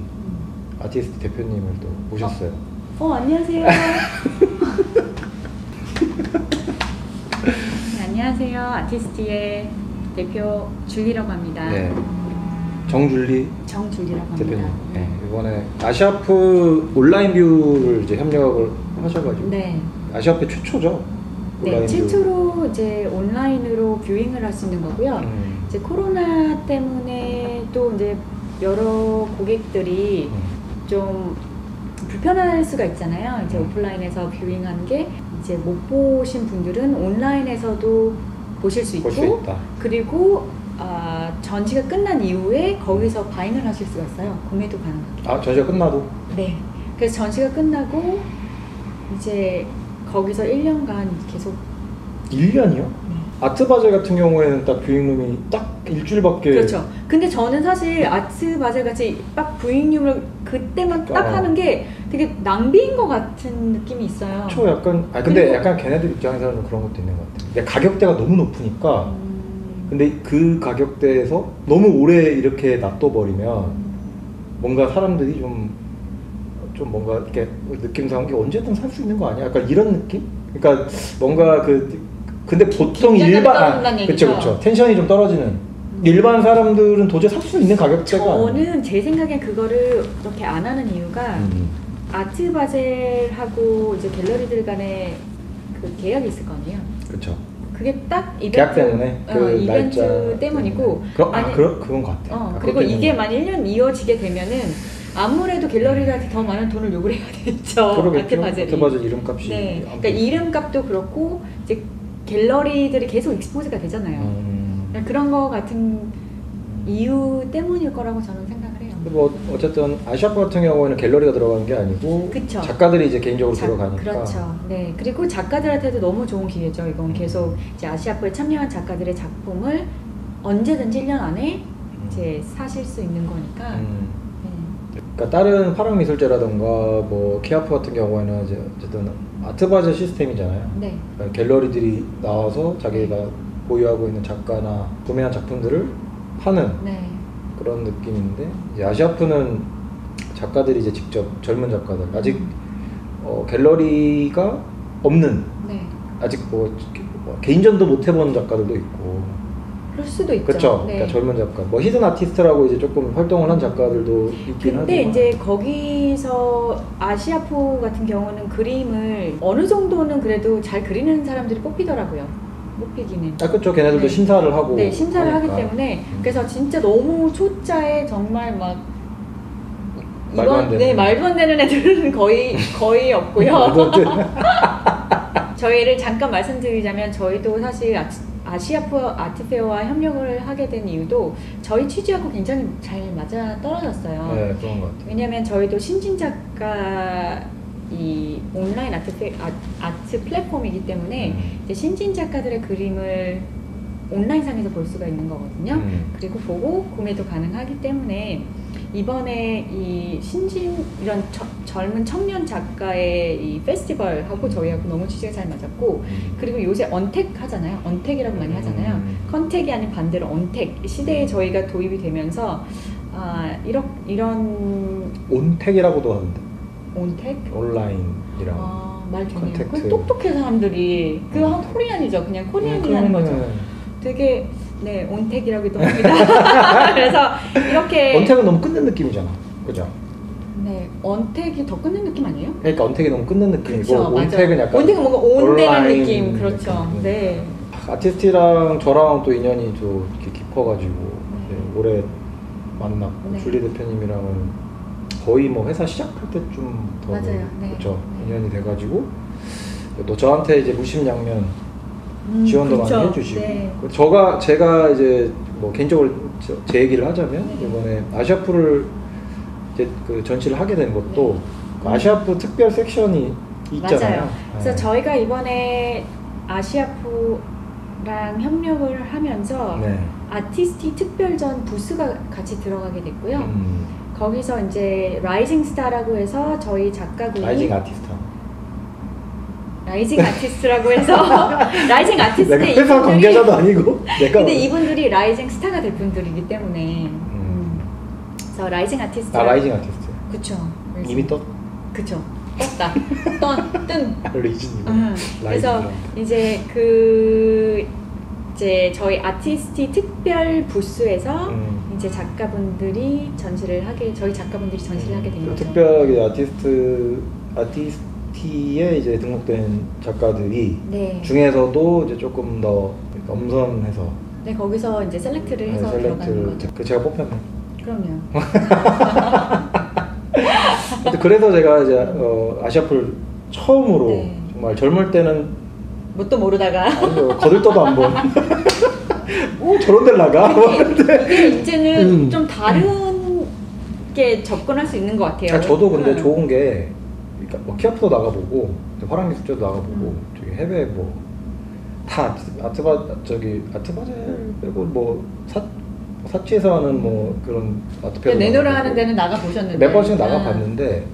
Speaker 1: 아티스트 대표님을 또 모셨어요.
Speaker 2: 안녕하세요. 네, 안녕하세요. 아티스트의 대표 줄리라고 합니다.
Speaker 1: 네. 정준리라고
Speaker 2: 합니다.
Speaker 1: 대표님. 네. 이번에 아시아프 온라인 뷰를 이제 협력을 하셔가지고.
Speaker 2: 네.
Speaker 1: 아시아프 최초죠.
Speaker 2: 네, 최초로 이제 온라인으로 뷰잉을 할 수 있는 거고요. 이제 코로나 때문에 또 이제 여러 고객들이 좀 불편할 수가 있잖아요. 이제 오프라인에서 뷰잉하는 게 이제 못 보신 분들은 온라인에서도 보실 수 있고, 그리고 전시가 끝난 이후에 거기서 바잉을 하실 수가 있어요. 구매도 가능합니다.
Speaker 1: 전시가 끝나도?
Speaker 2: 네. 그래서 전시가 끝나고 이제 거기서 1년간 계속.
Speaker 1: 1년이요?
Speaker 2: 네.
Speaker 1: 아트바젤 같은 경우에는 딱 뷰잉룸이 딱 일주일밖에.
Speaker 2: 그렇죠. 근데 저는 사실 아트바젤 같이 딱 뷰잉룸을 그때만 딱 하는 게 되게 낭비인 것 같은 느낌이 있어요.
Speaker 1: 그렇죠. 약간 근데 약간 걔네들 입장에서는 그런 것도 있는 것 같아요. 근데 가격대가 너무 높으니까. 근데 그 가격대에서 너무 오래 이렇게 놔둬버리면 뭔가 사람들이 좀 뭔가 이렇게 느낌상 게 언제든 살 수 있는 거 아니야? 약간 이런 느낌? 그러니까 뭔가 근데 보통 그쵸. 텐션이 좀 떨어지는. 일반 사람들은 도저히 살 수 있는 가격대가
Speaker 2: 저는 제 생각엔 그거를 그렇게 안 하는 이유가 아트바젤하고 이제 갤러리들 간에 그 계약이 있을 거 아니에요?
Speaker 1: 그렇죠.
Speaker 2: 그게 딱 이벤트
Speaker 1: 계약 때문에
Speaker 2: 이벤트
Speaker 1: 날짜
Speaker 2: 때문이고.
Speaker 1: 그런 것 같아요.
Speaker 2: 그리고 이게 만 1년 이어지게 되면은 아무래도 갤러리들한테 더 많은 돈을 요구를 해야 되죠.
Speaker 1: 아트바젤 이름값이.
Speaker 2: 네. 그러니까 이름값도 그렇고 이제 갤러리들이 계속 익스포즈가 되잖아요. 그런 거 같은 이유 때문일 거라고 저는 생각을 해요.
Speaker 1: 뭐 어쨌든 아시아프 같은 경우에는 갤러리가 들어가는 게 아니고
Speaker 2: 그쵸.
Speaker 1: 작가들이 이제 개인적으로 들어가니까.
Speaker 2: 그렇죠. 네. 그리고 작가들한테도 너무 좋은 기회죠. 이건 계속 이제 아시아프에 참여한 작가들의 작품을 언제든지 1년 안에 이제 사실 수 있는 거니까.
Speaker 1: 그러니까 다른 파랑미술제라던가 뭐 케아프 같은 경우에는 이제 어쨌든 아트바젤 시스템이잖아요.
Speaker 2: 네.
Speaker 1: 그러니까 갤러리들이 나와서 자기가 보유하고 있는 작가나 구매한 작품들을 파는 그런 느낌인데, 이제 아시아프는 작가들이 이제 직접 젊은 작가들 아직 갤러리가 없는 아직 뭐 뭐 개인전도 못 해본 작가들도 있고.
Speaker 2: 그럴 수도 있죠.
Speaker 1: 그렇죠.
Speaker 2: 네.
Speaker 1: 그러니까 젊은 작가, 뭐 히든 아티스트라고 이제 조금 활동을 한 작가들도 있긴 하지만.
Speaker 2: 근데 이제 거기서 아시아포 같은 경우는 그림을 어느 정도는 그래도 잘 그리는 사람들이 뽑히더라고요. 뽑히기는.
Speaker 1: 아, 그렇죠. 걔네들도
Speaker 2: 네.
Speaker 1: 심사를 하고.
Speaker 2: 네, 심사를
Speaker 1: 하니까.
Speaker 2: 하기 때문에 그래서 진짜 너무 초짜에 정말 막
Speaker 1: 말도 안 되는.
Speaker 2: 네, 말도 안 되는 애들은 거의 없고요. 저희를 잠깐 말씀드리자면 저희도 사실 아시아포 아트페어와 협력을 하게 된 이유도 저희 취지하고 굉장히 잘 맞아 떨어졌어요.
Speaker 1: 네, 그런 것 같아요.
Speaker 2: 왜냐면 저희도 신진 작가 이 온라인 아트 플랫폼이기 때문에 이제 신진 작가들의 그림을 온라인상에서 볼 수가 있는 거거든요. 그리고 보고 구매도 가능하기 때문에 이번에 이 신진 이런 젊은 청년 작가의 이 페스티벌하고 저희하고 너무 취지가 잘 맞았고, 그리고 요새 언택 하잖아요. 언택이라고 많이 하잖아요. 컨택이 아닌 반대로 언택 시대에 저희가 도입이 되면서 이런
Speaker 1: 온택이라고도 하는데.
Speaker 2: 온택?
Speaker 1: 온라인이랑.
Speaker 2: 말 되네요.
Speaker 1: 컨택트.
Speaker 2: 그 똑똑해 사람들이 그 코리안이죠. 그냥 코리안이 하는 거죠. 되게 네 온택이라고도 합니다. 그래서 이렇게
Speaker 1: 언택은 너무 끊는 느낌이잖아, 그죠?
Speaker 2: 네 언택이 더 끊는 느낌 아니에요?
Speaker 1: 그러니까 언택이 너무 끊는 느낌이고
Speaker 2: 그쵸,
Speaker 1: 온택은
Speaker 2: 맞아.
Speaker 1: 약간
Speaker 2: 온택은 뭔가 온되는
Speaker 1: 온라인
Speaker 2: 느낌, 그렇죠.
Speaker 1: 느낌.
Speaker 2: 네.
Speaker 1: 아티스트랑 저랑 또 인연이 또 이렇게 깊어가지고 네, 올해 만났고
Speaker 2: 네.
Speaker 1: 줄리 대표님이랑은 거의 뭐 회사 시작할 때쯤 더
Speaker 2: 맞아요. 네.
Speaker 1: 그렇죠.
Speaker 2: 네.
Speaker 1: 인연이 돼가지고 또 저한테 이제 무심양면 지원도
Speaker 2: 그렇죠.
Speaker 1: 많이 해주시고
Speaker 2: 네.
Speaker 1: 제가 이제 뭐 개인적으로 제 얘기를 하자면
Speaker 2: 네.
Speaker 1: 이번에 아시아프를 이제 그 전시를 하게 된 것도
Speaker 2: 네.
Speaker 1: 그 아시아프 특별 섹션이 있잖아요.
Speaker 2: 맞아요. 그래서
Speaker 1: 네.
Speaker 2: 저희가 이번에 아시아프랑 협력을 하면서
Speaker 1: 네.
Speaker 2: 아티스티 특별전 부스가 같이 들어가게 됐고요.
Speaker 1: 음.
Speaker 2: 거기서 이제 라이징 스타라고 해서 저희 작가분이
Speaker 1: 라이징 아티스트.
Speaker 2: 라이징 아티스트라고 해서 라이징 아티스트
Speaker 1: 내가 회사 관계자도 아니고 내가
Speaker 2: 근데 이분들이 라이징 스타가 될 분들이기 때문에 그래서 라이징 아티스트
Speaker 1: 라이징 아티스트.
Speaker 2: 그쵸
Speaker 1: 이미 떴?
Speaker 2: 그쵸 떴다 뜬
Speaker 1: 리진이고.
Speaker 2: 그래서 이제 이제 저희 아티스티 특별 부스에서 이제 작가분들이 저희 작가분들이 전시를 하게 된 거죠.
Speaker 1: 특별하게 아티스티에 이제 등록된 작가들이
Speaker 2: 네.
Speaker 1: 중에서도 이제 조금 더 엄선해서
Speaker 2: 네, 거기서 이제 셀렉트를 해서 들어가는 거죠.
Speaker 1: 제가 뽑혔네.
Speaker 2: 그럼요.
Speaker 1: 그래서 제가 이제 아시아풀 처음으로
Speaker 2: 네.
Speaker 1: 정말 젊을 때는
Speaker 2: 뭣도 모르다가
Speaker 1: 아니요, 거들떠도 안 본. 저런 데를 나가?
Speaker 2: 이게 이제는 좀 다른 게 접근할 수 있는 것 같아요.
Speaker 1: 저도 근데 좋은 게 그러니까 뭐 키아프도 나가보고 화랑미술제도 나가보고 저기 해외 뭐 다 아트바젤 빼고 뭐 사치에서 하는 뭐 그런 아트페어
Speaker 2: 내노라 하는 데는 나가 보셨는데
Speaker 1: 몇 번씩 나가봤는데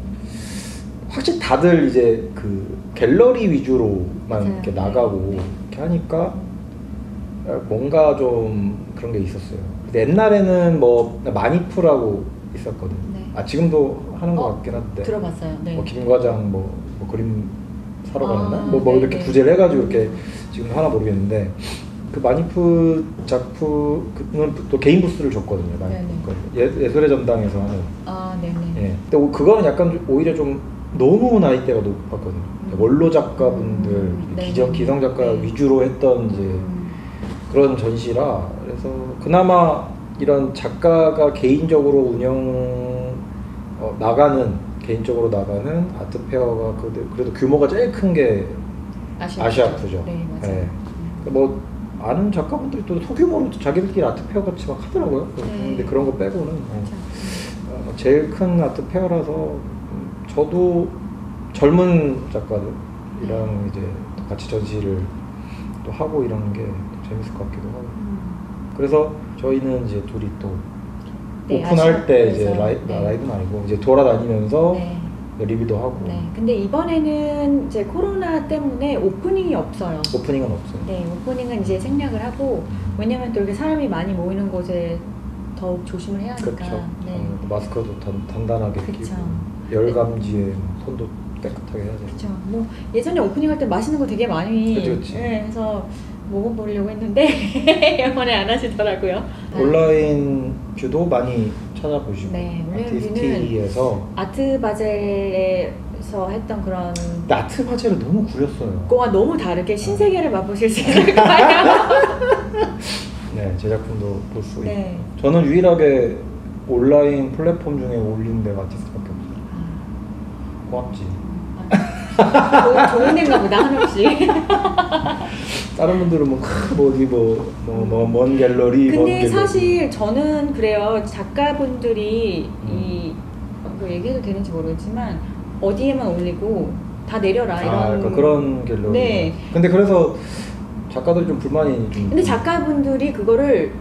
Speaker 1: 확실히 다들 이제 그 갤러리 위주로만
Speaker 2: 맞아요.
Speaker 1: 이렇게 나가고 이렇게 하니까 뭔가 좀 그런 게 있었어요. 근데 옛날에는 뭐 마니프라고 있었거든.
Speaker 2: 네.
Speaker 1: 지금도 하는 것 같긴 한데.
Speaker 2: 들어봤어요. 네.
Speaker 1: 뭐 김과장 뭐 그림 사러 가는 날? 뭐
Speaker 2: 네,
Speaker 1: 이렇게
Speaker 2: 네.
Speaker 1: 부제를 해가지고 이렇게 지금 하나 모르겠는데 그 마니프 작품은 또 개인 부스를 줬거든요. 예술의 전당에서 하는.
Speaker 2: 네네.
Speaker 1: 예. 근데 그거는 약간 오히려 좀 너무 나이대가 높았거든요. 원로 작가분들, 기성 작가
Speaker 2: 네.
Speaker 1: 위주로 했던 이제 그런 전시라 그래서 그나마 이런 작가가 개인적으로 개인적으로 나가는 아트페어가 그래도 규모가 제일 큰 게 아시아프죠.
Speaker 2: 네, 맞아요.
Speaker 1: 예. 뭐 아는 작가분들이 또 소규모로 자기들끼리 아트페어 같이 막 하더라고요.
Speaker 2: 네.
Speaker 1: 근데 그런 거 빼고는 제일 큰 아트페어라서 저도 젊은 작가들이랑 이제 같이 전시를 또 하고 이러는 게 재밌을 것 같기도 하고. 그래서 저희는 이제 둘이 또 오픈할 때 이제 라이브는 아니고 이제 돌아다니면서 리뷰도 하고.
Speaker 2: 네. 근데 이번에는 이제 코로나 때문에 오프닝이 없어요.
Speaker 1: 오프닝은 없어요.
Speaker 2: 네, 오프닝은 이제 생략을 하고 왜냐면 또 이렇게 사람이 많이 모이는 곳에 더욱 조심을 해야 하니까.
Speaker 1: 그렇죠.
Speaker 2: 네.
Speaker 1: 마스크도 단단하게
Speaker 2: 그쵸.
Speaker 1: 끼고 열 감지에 손도 깨끗하게 해야 돼.
Speaker 2: 그렇죠. 뭐 예전에 오프닝할 때 맛있는 거 되게 많이
Speaker 1: 그치.
Speaker 2: 네, 해서 먹어보려고 했는데 이번에 안 하시더라고요.
Speaker 1: 온라인 뷰도 많이 찾아보시고
Speaker 2: 네, 온라인
Speaker 1: 아티스티에서
Speaker 2: 아트바젤에서 했던 그런
Speaker 1: 근데 아트바젤은 너무 구렸어요.
Speaker 2: 거와 너무 다르게 신세계를 맛보실 수 있을 거예요.
Speaker 1: 네, 제작품도 볼 수
Speaker 2: 네.
Speaker 1: 있고 저는 유일하게 온라인 플랫폼 중에 올린 데가 아티스트밖에 없어요. 고맙지.
Speaker 2: 좋은 데인가 보다 한없이.
Speaker 1: 다른 분들은 먼 갤러리
Speaker 2: 근데 사실 저는 그래요. 작가분들이 이거 얘기해도 되는지 모르겠지만 어디에만 올리고 다 내려라 이런.
Speaker 1: 그러니까 그런 갤러리.
Speaker 2: 네.
Speaker 1: 근데 그래서 작가들이 좀 불만이 좀.
Speaker 2: 근데 작가분들이 그거를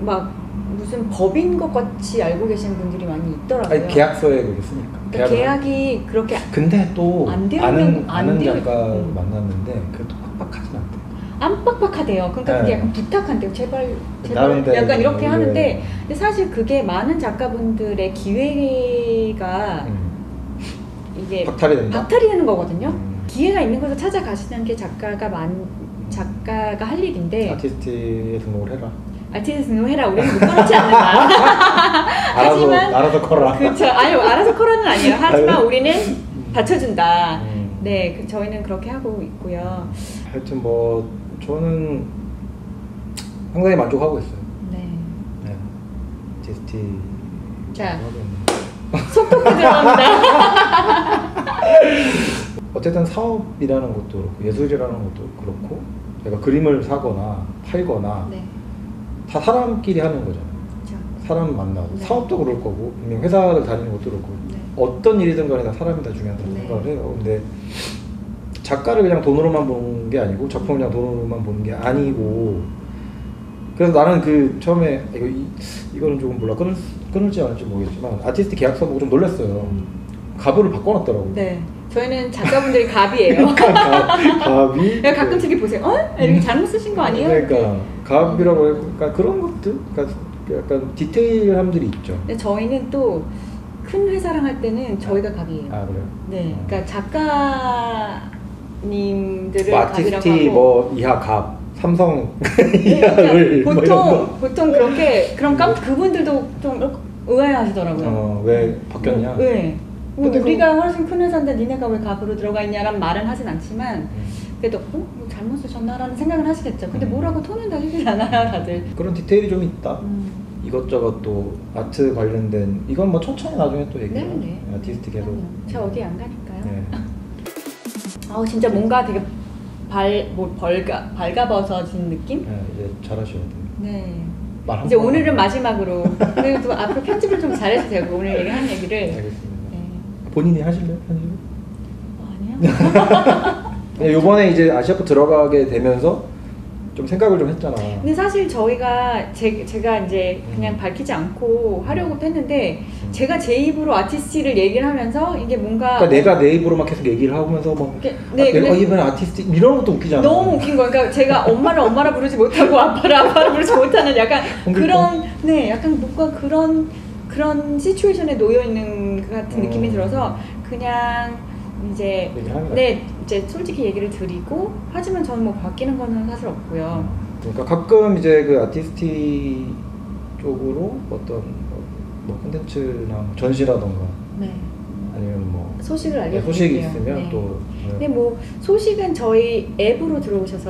Speaker 2: 막 무슨 법인 것 같이 알고 계시는 분들이 많이 있더라고요.
Speaker 1: 아니, 계약서에 그렇게 쓰니까.
Speaker 2: 그러니까 계약이 그렇게.
Speaker 1: 근데 또 아는
Speaker 2: 되면,
Speaker 1: 작가 만났는데 그래도 빡빡하진 않대.
Speaker 2: 안 빡빡하대요. 그러니까 그게
Speaker 1: 네.
Speaker 2: 약간 부탁한대요. 제발
Speaker 1: 나름대로
Speaker 2: 약간 이렇게
Speaker 1: 네.
Speaker 2: 하는데 근데 사실 그게 많은 작가분들의 기회가 이게
Speaker 1: 박탈이 된다?
Speaker 2: 박탈이 되는 거거든요. 기회가 있는 곳을 찾아가시는 게 작가가 할 일인데
Speaker 1: 아티스트에 등록을 해라.
Speaker 2: 아티스트 등록해라. 우리는 못 그렇지 않는다. 하지만
Speaker 1: 알아서 커라.
Speaker 2: 그렇죠. 아니 알아서 커라는 아니에요. 하지만 우리는 받쳐준다. 네, 저희는 그렇게 하고 있고요.
Speaker 1: 하여튼 뭐 저는 상당히 만족하고 있어요.
Speaker 2: 네.
Speaker 1: 네. 아티스트.
Speaker 2: 자, 속독해 들어갑니다.
Speaker 1: 어쨌든 사업이라는 것도 그렇고 예술이라는 것도 그렇고 내가 그림을 사거나 팔거나
Speaker 2: 네.
Speaker 1: 다 사람끼리 하는 거잖아요.
Speaker 2: 그렇죠.
Speaker 1: 사람 만나고
Speaker 2: 네.
Speaker 1: 사업도 그럴 거고 분명 회사를 다니는 것도 그렇고
Speaker 2: 네.
Speaker 1: 어떤 일이든 간에 다 사람이 다 중요하다고
Speaker 2: 네.
Speaker 1: 생각을 해요. 근데 작가를 그냥 돈으로만 보는 게 아니고 작품을 그냥 돈으로만 보는 게 아니고 그래서 나는 그 처음에 이거는 조금 몰라 끊을지 안 할지 모르겠지만 아티스트 계약서 보고 좀 놀랐어요. 가부를 바꿔놨더라고요.
Speaker 2: 네. 저희는 작가분들이 갑이에요.
Speaker 1: 갑이
Speaker 2: 가끔 저기 보세요. 이렇게 잘못 쓰신 거 아니에요?
Speaker 1: 그러니까 갑이라고 해서 그러니까 그런 것들 그러니까 약간 디테일함들이 있죠.
Speaker 2: 근데 저희는 또 큰 회사랑 할 때는 저희가 갑이에요.
Speaker 1: 아 그래요?
Speaker 2: 네. 그러니까 작가님들을
Speaker 1: 뭐
Speaker 2: 갑이라고
Speaker 1: 아티스트
Speaker 2: 하고
Speaker 1: 뭐 이하 갑 삼성
Speaker 2: 네,
Speaker 1: 이하를
Speaker 2: 그러니까 보통 그렇게 그럼 그분들도 좀 의아해하시더라고요.
Speaker 1: 왜 바뀌었냐?
Speaker 2: 네.
Speaker 1: 근데
Speaker 2: 우리가 훨씬 큰 회사인데 니네가 왜 갑으로 들어가 있냐라는 말은 하진 않지만 그래도 뭐 잘못 쓰셨나라는 생각은 하시겠죠. 근데 뭐라고 톤은 다시지 않아요, 다들.
Speaker 1: 그런 디테일이 좀 있다. 이것저것 또 아트 관련된 이건 뭐 천천히 나중에 또 얘기해요.
Speaker 2: 네.
Speaker 1: 아티스트 계속.
Speaker 2: 저 어디 안 가니까요.
Speaker 1: 네.
Speaker 2: 진짜 뭔가 되게 밝아벗어진 느낌?
Speaker 1: 네, 이제 잘하셔야 돼요.
Speaker 2: 네.
Speaker 1: 말
Speaker 2: 이제 오늘은 마지막으로 그리고 또 앞으로 편집을 좀 잘해도 되고 오늘 얘기한 얘기를.
Speaker 1: 알겠습니다.
Speaker 2: 네.
Speaker 1: 본인이 하실래요? 편집?
Speaker 2: 아니요.
Speaker 1: 이번에 이제 아시아프 들어가게 되면서 좀 생각을 좀 했잖아.
Speaker 2: 근데 사실 저희가 제가 이제 그냥 밝히지 않고 하려고 했는데 제가 제 입으로 아티스트를 얘기를 하면서 이게 뭔가
Speaker 1: 그러니까 내가 내 입으로만 계속 얘기를 하면서 막
Speaker 2: 내가
Speaker 1: 이번에 아티스트 이런 것도 웃기잖아.
Speaker 2: 너무 웃긴 거예요. 그러니까 제가 엄마를 엄마라 부르지 못하고 아빠를 부르지 못하는 약간 그런 약간 뭔가 그런 시츄에이션에 놓여 있는 것 같은 느낌이 들어서 그냥 이제 이제 솔직히 얘기를 드리고 하지만 저는 뭐 바뀌는 거는 사실 없고요.
Speaker 1: 그러니까 가끔 이제 그 아티스트 쪽으로 어떤 뭐 콘텐츠나 전시라던가 아니면 뭐
Speaker 2: 소식을 알려드릴게요.
Speaker 1: 소식이 있으면 또
Speaker 2: 근데 뭐 소식은 저희 앱으로 들어오셔서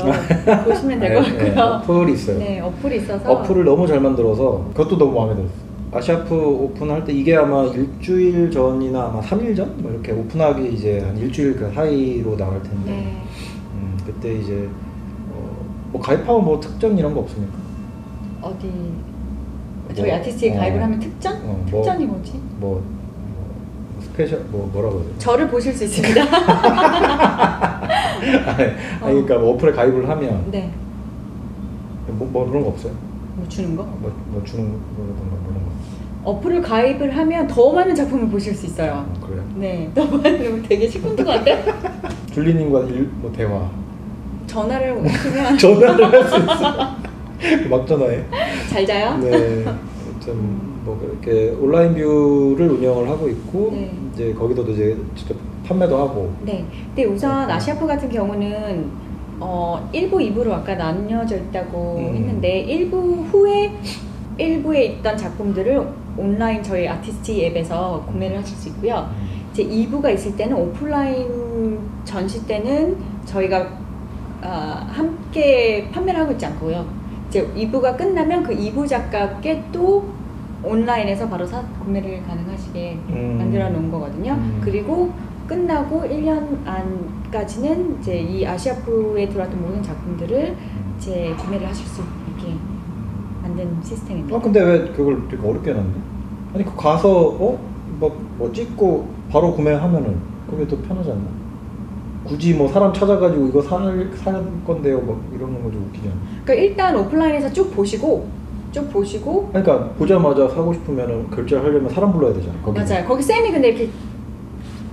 Speaker 2: 보시면 될 것 같고요.
Speaker 1: 어플이 있어요.
Speaker 2: 네, 어플이 있어서
Speaker 1: 어플을 너무 잘 만들어서 그것도 너무 마음에 들었어요. 아시아프 오픈할 때 이게 아마 일주일 전이나 아마 3일 전? 뭐 이렇게 오픈하기 이제 한 일주일 그 사이로 나갈 텐데 그때 이제 뭐 가입하고 뭐 특전 이런 거 없습니까?
Speaker 2: 어디 저희 아티스트에 가입을 하면 특전? 특전이 뭐지?
Speaker 1: 뭐 스페셜 뭐라고 해야 되나?
Speaker 2: 저를 보실 수 있습니다.
Speaker 1: 그러니까 뭐 어플에 가입을 하면 뭐 그런 거 없어요?
Speaker 2: 뭐 주는 거?
Speaker 1: 뭐 주는 거라던가 뭐 이런 거.
Speaker 2: 어플을 가입을 하면 더 많은 작품을 보실 수 있어요.
Speaker 1: 그래요?
Speaker 2: 네, 더 많은 되게 시큰둥한데?
Speaker 1: 줄리님과 뭐 대화.
Speaker 2: 전화를 오시면
Speaker 1: 전화를 할 수 있어. 막 전화해.
Speaker 2: 잘 자요?
Speaker 1: 네. 아무튼 뭐 그렇게 온라인 뷰를 운영을 하고 있고
Speaker 2: 네.
Speaker 1: 이제 거기서도 이제 직접 판매도 하고.
Speaker 2: 네. 근데 우선 아시아프 같은 경우는 1부, 2부로 아까 나뉘어져 있다고 했는데 1부 후에 1부에 있던 작품들을 온라인 저희 아티스트 앱에서 구매를 하실 수 있고요. 이제 2부가 있을 때는 오프라인 전시 때는 저희가 함께 판매를 하고 있지 않고요. 이제 2부가 끝나면 그 2부 작가께 또 온라인에서 바로 구매를 가능하시게 만들어 놓은 거거든요. 그리고 끝나고 1년 안까지는 이제 이 아시아프에 들어왔던 모든 작품들을 이제 구매를 하실 수 있게 만든 시스템입니다.
Speaker 1: 근데 왜 그걸 이렇게 어렵게 해놨네? 아니 그 가서 뭐 찍고 바로 구매하면은 그게 더 편하지 않나? 굳이 뭐 사람 찾아가지고 이거 살 건데요 뭐 이러는 거 좀 웃기지 않나?
Speaker 2: 그러니까 일단 오프라인에서 쭉 보시고
Speaker 1: 그러니까 보자마자 사고 싶으면은 결제를 하려면 사람 불러야 되잖아. 거기. 맞아요.
Speaker 2: 거기 쌤이 근데 이렇게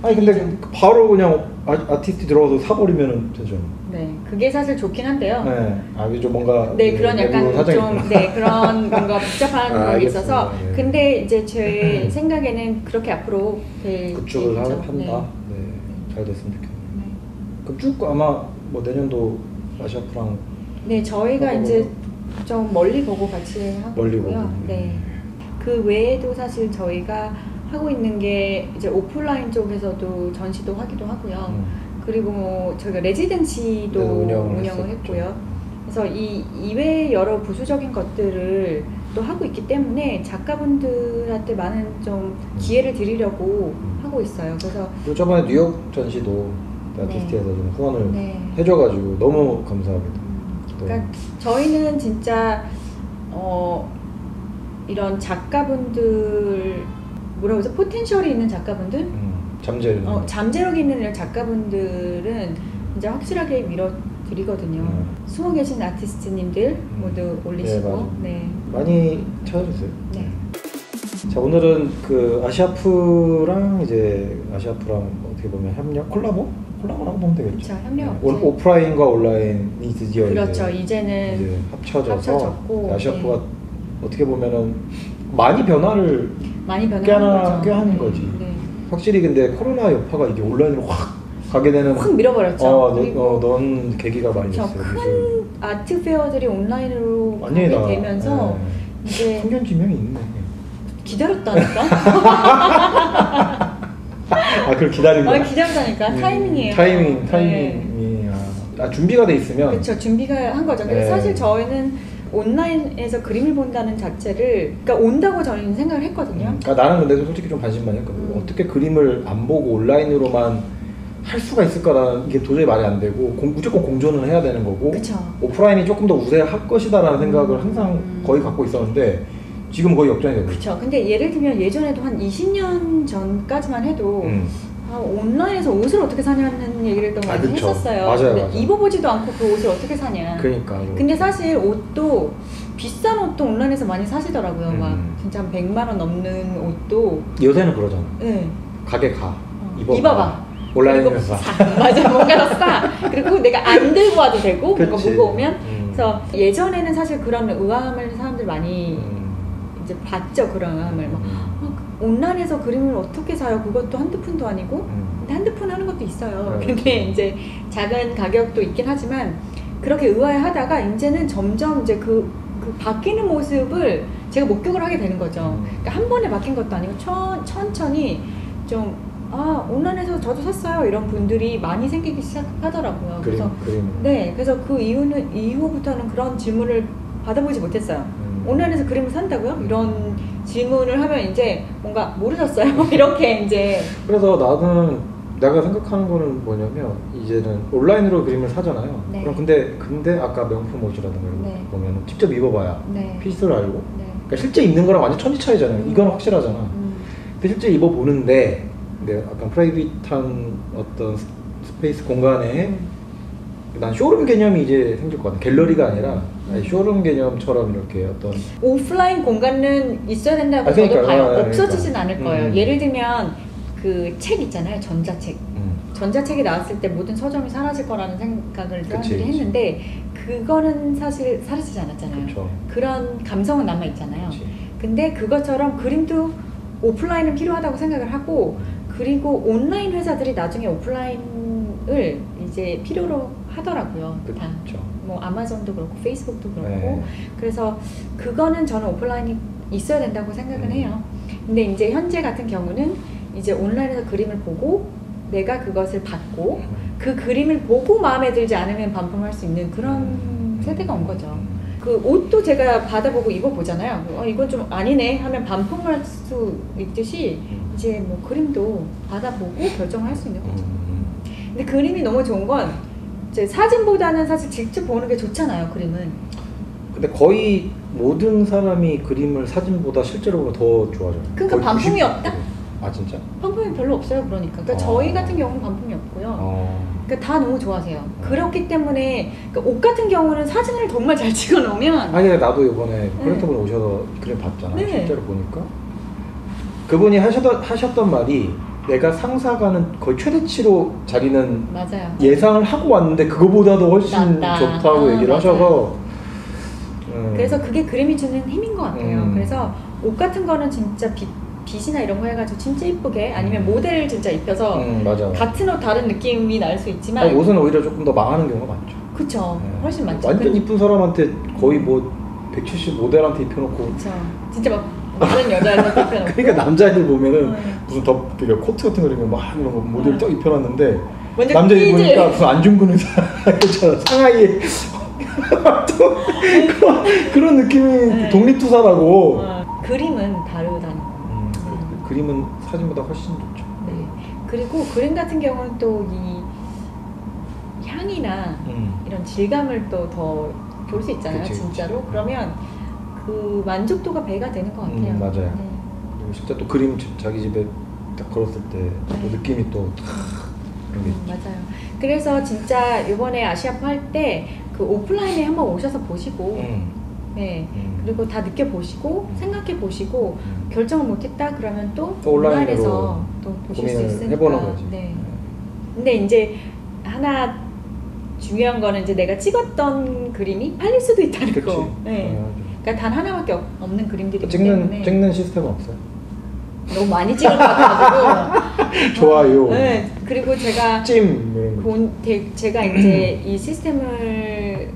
Speaker 1: 아니 근데 바로 그냥 아티스트 들어가서 사버리면 되죠.
Speaker 2: 네, 그게 사실 좋긴 한데요.
Speaker 1: 네, 이게 좀 뭔가
Speaker 2: 그런 약간 좀 그런 뭔가 복잡한 그런 게 있어서.
Speaker 1: 네.
Speaker 2: 근데 이제 제 생각에는 그렇게 앞으로
Speaker 1: 구축을 한다. 네. 잘 됐으면 좋겠네요. 그럼 쭉 아마 뭐 내년도 아시아프랑.
Speaker 2: 네, 저희가 이제 좀 멀리 보고 같이 하고 있고요. 네. 그 외에도 사실 저희가 하고 있는 게 이제 오프라인 쪽에서도 전시도 하기도 하고요. 그리고 뭐 저희가 레지던시도 운영을 했고요. 그래서 이 이외의 여러 부수적인 것들을 또 하고 있기 때문에 작가분들한테 많은 좀 기회를 드리려고 하고 있어요. 그래서
Speaker 1: 저번에 뉴욕 전시도 아티스트에서 좀 후원을 해줘가지고 너무 감사하게도.
Speaker 2: 그러니까 저희는 진짜 이런 작가분들 뭐라고 해서 포텐셜이 있는 작가분들, 잠재력이 있는 이런 작가분들은 이제 확실하게 밀어드리거든요. 숨어 계신 아티스트님들 모두 올리시고.
Speaker 1: 네, 많이 찾아주세요. 네. 자, 오늘은 그 아시아프랑 이제 아시아프랑 어떻게 보면 콜라보라고 보면 되겠죠.
Speaker 2: 그렇죠, 협력.
Speaker 1: 오프라인과 온라인이 드디어
Speaker 2: 그렇죠. 이제는
Speaker 1: 합쳐졌고 아시아프가 어떻게 보면은 많이 변화를 꾀하는 거지.
Speaker 2: 네.
Speaker 1: 확실히 근데 코로나 여파가 이게 온라인으로 확 가게 되는
Speaker 2: 확 밀어버렸죠.
Speaker 1: 넌 계기가 많이 됐어요.
Speaker 2: 큰 아트 페어들이 온라인으로 가게 되면서 이제
Speaker 1: 풍견지명이 있네.
Speaker 2: 기다렸다니까.
Speaker 1: 그걸 기다린 거야?
Speaker 2: 기다렸다니까. 타이밍이에요.
Speaker 1: 타이밍이 준비가 돼 있으면.
Speaker 2: 그렇죠. 준비가 한 거죠. 근데 사실 저희는 온라인에서 그림을 본다는 자체를 온다고 저희는 생각을 했거든요.
Speaker 1: 나는 근데 솔직히 좀 반신반의했거든요. 어떻게 그림을 안 보고 온라인으로만 할 수가 있을까라는 이게 도저히 말이 안 되고 무조건 공존은 해야 되는 거고
Speaker 2: 그쵸.
Speaker 1: 오프라인이 조금 더 우세할 것이다라는 생각을 항상 거의 갖고 있었는데 지금 거의 역전이 되고
Speaker 2: 그렇죠. 근데 예를 들면 예전에도 한 20년 전까지만 해도 온라인에서 옷을 어떻게 사냐는 얘기를 또 많이 했었어요.
Speaker 1: 맞아요.
Speaker 2: 입어보지도 않고 그 옷을 어떻게 사냐.
Speaker 1: 그러니까.
Speaker 2: 근데 사실 옷도 비싼 옷도 온라인에서 많이 사시더라고요. 막 진짜 한 100만 원 넘는 옷도
Speaker 1: 요새는 그러잖아.
Speaker 2: 네.
Speaker 1: 가게 가.
Speaker 2: 입어봐.
Speaker 1: 온라인에서
Speaker 2: 사. 맞아, 뭔가 더 싸. 그리고 내가 안 들고 와도 되고 뭔가 무거우면. 그래서 예전에는 사실 그런 의아함을 사람들 많이 이제 봤죠. 그런 의아함을 막 온라인에서 그림을 어떻게 사요? 그것도 한두 푼도 아니고 근데 한두 푼 하는 것도 있어요. 근데 이제 작은 가격도 있긴 하지만 그렇게 의아해하다가 이제는 점점 이제 그 바뀌는 모습을 제가 목격을 하게 되는 거죠. 그러니까 한 번에 바뀐 것도 아니고 천천히 좀 온라인에서 저도 샀어요 이런 분들이 많이 생기기 시작하더라고요. 그래서 그 이후부터는 그런 질문을 받아보지 못했어요. 온라인에서 그림을 산다고요? 이런 질문을 하면 이제 뭔가 모르셨어요? 이렇게 이제.
Speaker 1: 그래서 내가 생각하는 거는 뭐냐면 이제는 온라인으로 그림을 사잖아요.
Speaker 2: 네.
Speaker 1: 그럼 근데 아까 명품 옷이라든가 이런 거 보면 직접 입어봐야 피스를 알고. 그러니까 실제 입는 거랑 완전 천지 차이잖아요. 이건 확실하잖아. 근데 실제 입어보는데 약간 프라이빗한 어떤 스페이스 공간에 난 쇼룸 개념이 이제 생길 것 같아. 갤러리가 아니라 쇼룸 개념처럼 이렇게 어떤
Speaker 2: 오프라인 공간은 있어야 된다고 저도 봐요. 없어지진 않을 거예요. 예를 들면 그 책 있잖아요. 전자책. 전자책이 나왔을 때 모든 서점이 사라질 거라는 생각을 사람들이 했는데 그거는 사실 사라지지 않았잖아요.
Speaker 1: 그쵸.
Speaker 2: 그런 감성은 남아있잖아요. 근데 그것처럼 그림도 오프라인은 필요하다고 생각을 하고, 그리고 온라인 회사들이 나중에 오프라인을 이제 필요로 하더라고요. 다. 뭐 아마존도 그렇고 페이스북도 그렇고.
Speaker 1: 네.
Speaker 2: 그래서 그거는 저는 오프라인이 있어야 된다고 생각은 해요. 근데 이제 현재 같은 경우는 이제 온라인에서 그림을 보고 내가 그것을 받고 그 그림을 보고 마음에 들지 않으면 반품할 수 있는 그런 세대가 온 거죠. 그 옷도 제가 받아보고 입어보잖아요. 이건 좀 아니네 하면 반품할 수 있듯이 이제 뭐 그림도 받아보고 결정을 할 수 있는 거죠. 근데 그림이 너무 좋은 건 이제 사진보다는 사실 직접 보는 게 좋잖아요, 그림은.
Speaker 1: 근데 거의 모든 사람이 그림을 사진보다 실제로 보면 더 좋아져요.
Speaker 2: 그러니까 반품이 90%. 없다?
Speaker 1: 아 진짜?
Speaker 2: 반품이 별로 없어요, 그러니까 저희 같은 경우는 반품이 없고요. 그러니까 다 너무 좋아하세요. 그렇기 때문에 그러니까 옷 같은 경우는 사진을 정말 잘 찍어 놓으면.
Speaker 1: 아니 나도 이번에 컬렉터분 오셔서 그림 봤잖아.
Speaker 2: 네.
Speaker 1: 실제로 보니까 그분이 하셨던 말이, 내가 상사가는 거의 최대치로 자기는
Speaker 2: 맞아요.
Speaker 1: 예상을 하고 왔는데 그거보다도 훨씬
Speaker 2: 낫다.
Speaker 1: 좋다고 얘기를 하셔서.
Speaker 2: 그래서 그게 그림이 주는 힘인 것 같아요. 그래서 옷 같은 거는 진짜 빛이나 이런 거 해가지고 진짜 이쁘게, 아니면 모델을 진짜 입혀서
Speaker 1: 맞아.
Speaker 2: 같은 옷 다른 느낌이 날 수 있지만
Speaker 1: 옷은 오히려 조금 더 망하는 경우가 많죠.
Speaker 2: 그쵸.
Speaker 1: 네.
Speaker 2: 훨씬 많죠.
Speaker 1: 완전 이쁜 사람한테 거의 뭐 170 모델한테 입혀놓고.
Speaker 2: 그쵸. 진짜 막 다른 여자한테 입혀놓고.
Speaker 1: 그러니까 남자애들 보면은 무슨 그러니까 코트 같은 거 입으면 막 이런 거 모델 딱 입혀놨는데 남자 입으니까 무슨 안중근 의사 있잖아, 상하이에 또 그런 느낌이 독립투사라고.
Speaker 2: 그림은 다르다는 거.
Speaker 1: 그림은 사진보다 훨씬 좋죠.
Speaker 2: 네. 그리고 그림 같은 경우는 또 이 향이나 이런 질감을 또 더 볼 수 있잖아요.
Speaker 1: 그치,
Speaker 2: 진짜로.
Speaker 1: 그치.
Speaker 2: 그러면 그 만족도가 배가 되는 것 같아요.
Speaker 1: 맞아요.
Speaker 2: 네.
Speaker 1: 그리고 진짜 또 그림 자기 집에 딱 걸었을 때 또 느낌이 또 그런 게 있죠.
Speaker 2: 맞아요. 그래서 진짜 이번에 아시아프 할 때 그 오프라인에 한번 오셔서 보시고 네. 그리고 다 느껴보시고 생각해 보시고 결정을 못했다 그러면 또 온라인에서 또 보실 수 있으니까.
Speaker 1: 해보는 거지.
Speaker 2: 네. 근데 이제 하나 중요한 거는 이제 내가 찍었던 그림이 팔릴 수도 있다는
Speaker 1: 그치.
Speaker 2: 거. 네. 그러니까 단 하나밖에 없는 그림들이기 때문에.
Speaker 1: 찍는 시스템은 없어요?
Speaker 2: 너무 많이 찍을 것 같아가지고.
Speaker 1: 좋아요.
Speaker 2: 네. 그리고 제가 제가 이제 이 시스템을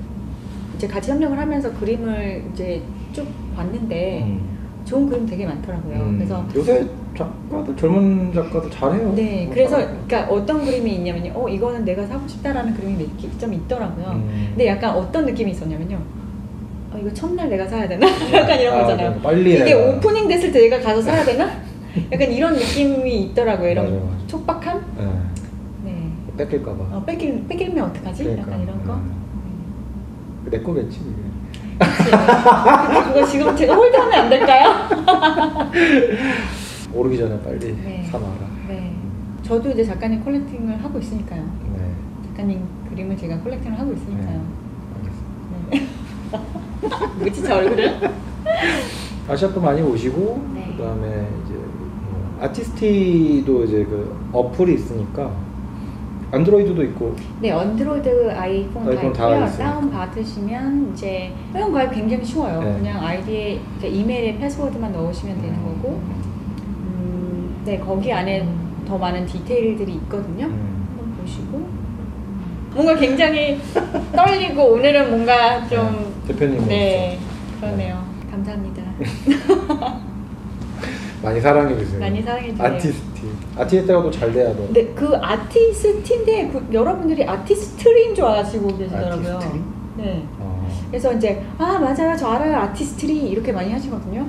Speaker 2: 이제 같이 협력을 하면서 그림을 이제 쭉 봤는데 좋은 그림 되게 많더라고요. 그래서
Speaker 1: 요새 작가들, 젊은 작가들 잘해요.
Speaker 2: 네, 그래서 그러니까 어떤 그림이 있냐면요, 이거는 내가 사고 싶다라는 그림이 몇 점 있더라고요. 근데 약간 어떤 느낌이 있었냐면요, 이거 첫날 내가 사야 되나? 약간 이런 거잖아요.
Speaker 1: 빨리
Speaker 2: 이게 오프닝 됐을 때 내가 가서 사야 되나? 약간 이런 느낌이 있더라고요. 이런
Speaker 1: 맞아.
Speaker 2: 촉박함? 네.
Speaker 1: 뺏길까봐.
Speaker 2: 뺏기면 어떡하지?
Speaker 1: 그러니까.
Speaker 2: 약간 이런 거.
Speaker 1: 내 거겠지.
Speaker 2: 그치. 그거 지금 제가 홀드하면 안 될까요?
Speaker 1: 오르기 전에 빨리 사놔라.
Speaker 2: 네. 저도 이제 작가님 컬렉팅을 하고 있으니까요.
Speaker 1: 네.
Speaker 2: 작가님 그림을 제가 컬렉팅을 하고 있으니까요.
Speaker 1: 네.
Speaker 2: 뭐지 저 얼굴을?
Speaker 1: 아시아프 많이 오시고 그다음에 이제 아티스티도 이제 그 어플이 있으니까 안드로이드도 있고.
Speaker 2: 네, 안드로이드, 아이폰 다 있고요.
Speaker 1: 있으니까.
Speaker 2: 다운 받으시면 이제 회원 가입 굉장히 쉬워요. 그냥 아이디에 이메일에 패스워드만 넣으시면 되는 거고. 네, 거기 안에 더 많은 디테일들이 있거든요. 한번 보시고. 뭔가 굉장히 떨리고 오늘은 뭔가 좀
Speaker 1: 대표님.
Speaker 2: 네, 그러네요. 감사합니다.
Speaker 1: 많이 사랑해주세요.
Speaker 2: 많이 사랑해주세요.
Speaker 1: 아티스트가 또 잘 돼야 돼.
Speaker 2: 네, 그 아티스트인데 여러분들이 아티스트인 줄 아시고 계시더라고요.
Speaker 1: 아티스트리?
Speaker 2: 네. 그래서 이제 맞아요, 저 알아요, 아티스트리 이렇게 많이 하시거든요.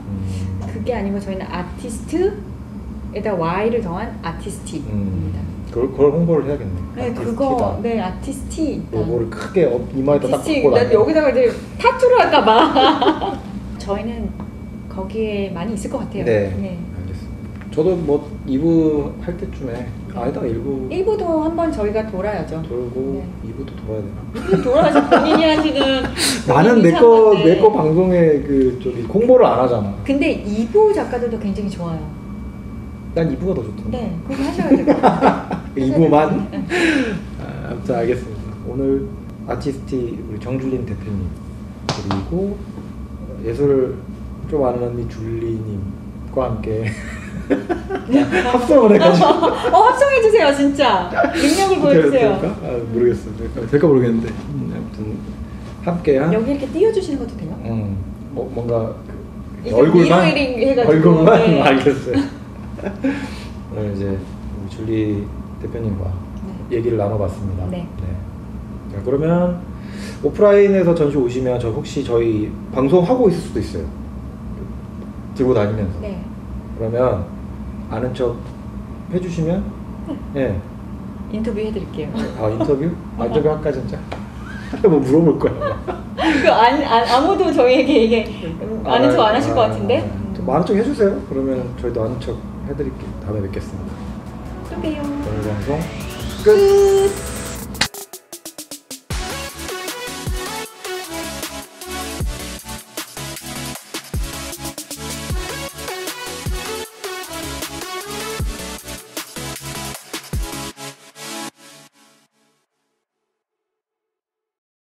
Speaker 2: 그게 아니고 저희는 아티스트에다 Y를 더한 아티스티입니다.
Speaker 1: 그걸 홍보를 해야겠네.
Speaker 2: 네,
Speaker 1: 아티스티다.
Speaker 2: 그거 네, 아티스티.
Speaker 1: 로고를 크게 이마에다 딱
Speaker 2: 아티스티.
Speaker 1: 받고
Speaker 2: 난 여기다가 이제 타투를 할까봐. 저희는 거기에 많이 있을 것 같아요.
Speaker 1: 네. 알겠습니다. 저도 뭐 2부 할 때쯤에 아니다
Speaker 2: 1부도 한번 저희가 돌아야죠.
Speaker 1: 돌고 2부도 돌아야 되나?
Speaker 2: 돌아야죠. 본인이 하시는.
Speaker 1: 나는 내 거 방송에 홍보를 안 하잖아.
Speaker 2: 근데 2부 작가들도 굉장히 좋아요.
Speaker 1: 난 2부가 더 좋던데.
Speaker 2: 네, 그거 하셔야 될 것 같아요.
Speaker 1: 2부만? 아무튼 알겠습니다. 오늘 아티스티 우리 정줄린 대표님 그리고 예술 좀 아는 언니 줄리님과 함께 합성을 해가지고
Speaker 2: 합성해주세요 진짜. 능력을 보여주세요.
Speaker 1: 될까? 모르겠어. 될까 모르겠는데 아무튼 함께
Speaker 2: 여기 이렇게 띄워주시는 것도 돼요?
Speaker 1: 뭔가
Speaker 2: 얼굴만
Speaker 1: 네. 알겠어요. 오늘 이제 우리 줄리 대표님과 얘기를 나눠봤습니다.
Speaker 2: 네.
Speaker 1: 자, 그러면 오프라인에서 전시 오시면 저 혹시 저희 방송하고 있을 수도 있어요. 들고 다니면서.
Speaker 2: 네.
Speaker 1: 그러면 아는 척 해주시면 네.
Speaker 2: 인터뷰 해드릴게요.
Speaker 1: 인터뷰? 인터뷰 할까 진짜? 뭐 물어볼 거야.
Speaker 2: 아무도 저희에게 이게 아는 척 안 하실 것 같은데?
Speaker 1: 아는 척 해주세요. 그러면 저희도 아는 척 해드릴게요. 다음에 뵙겠습니다.
Speaker 2: 또 봬요.
Speaker 1: 오늘 방송 끝!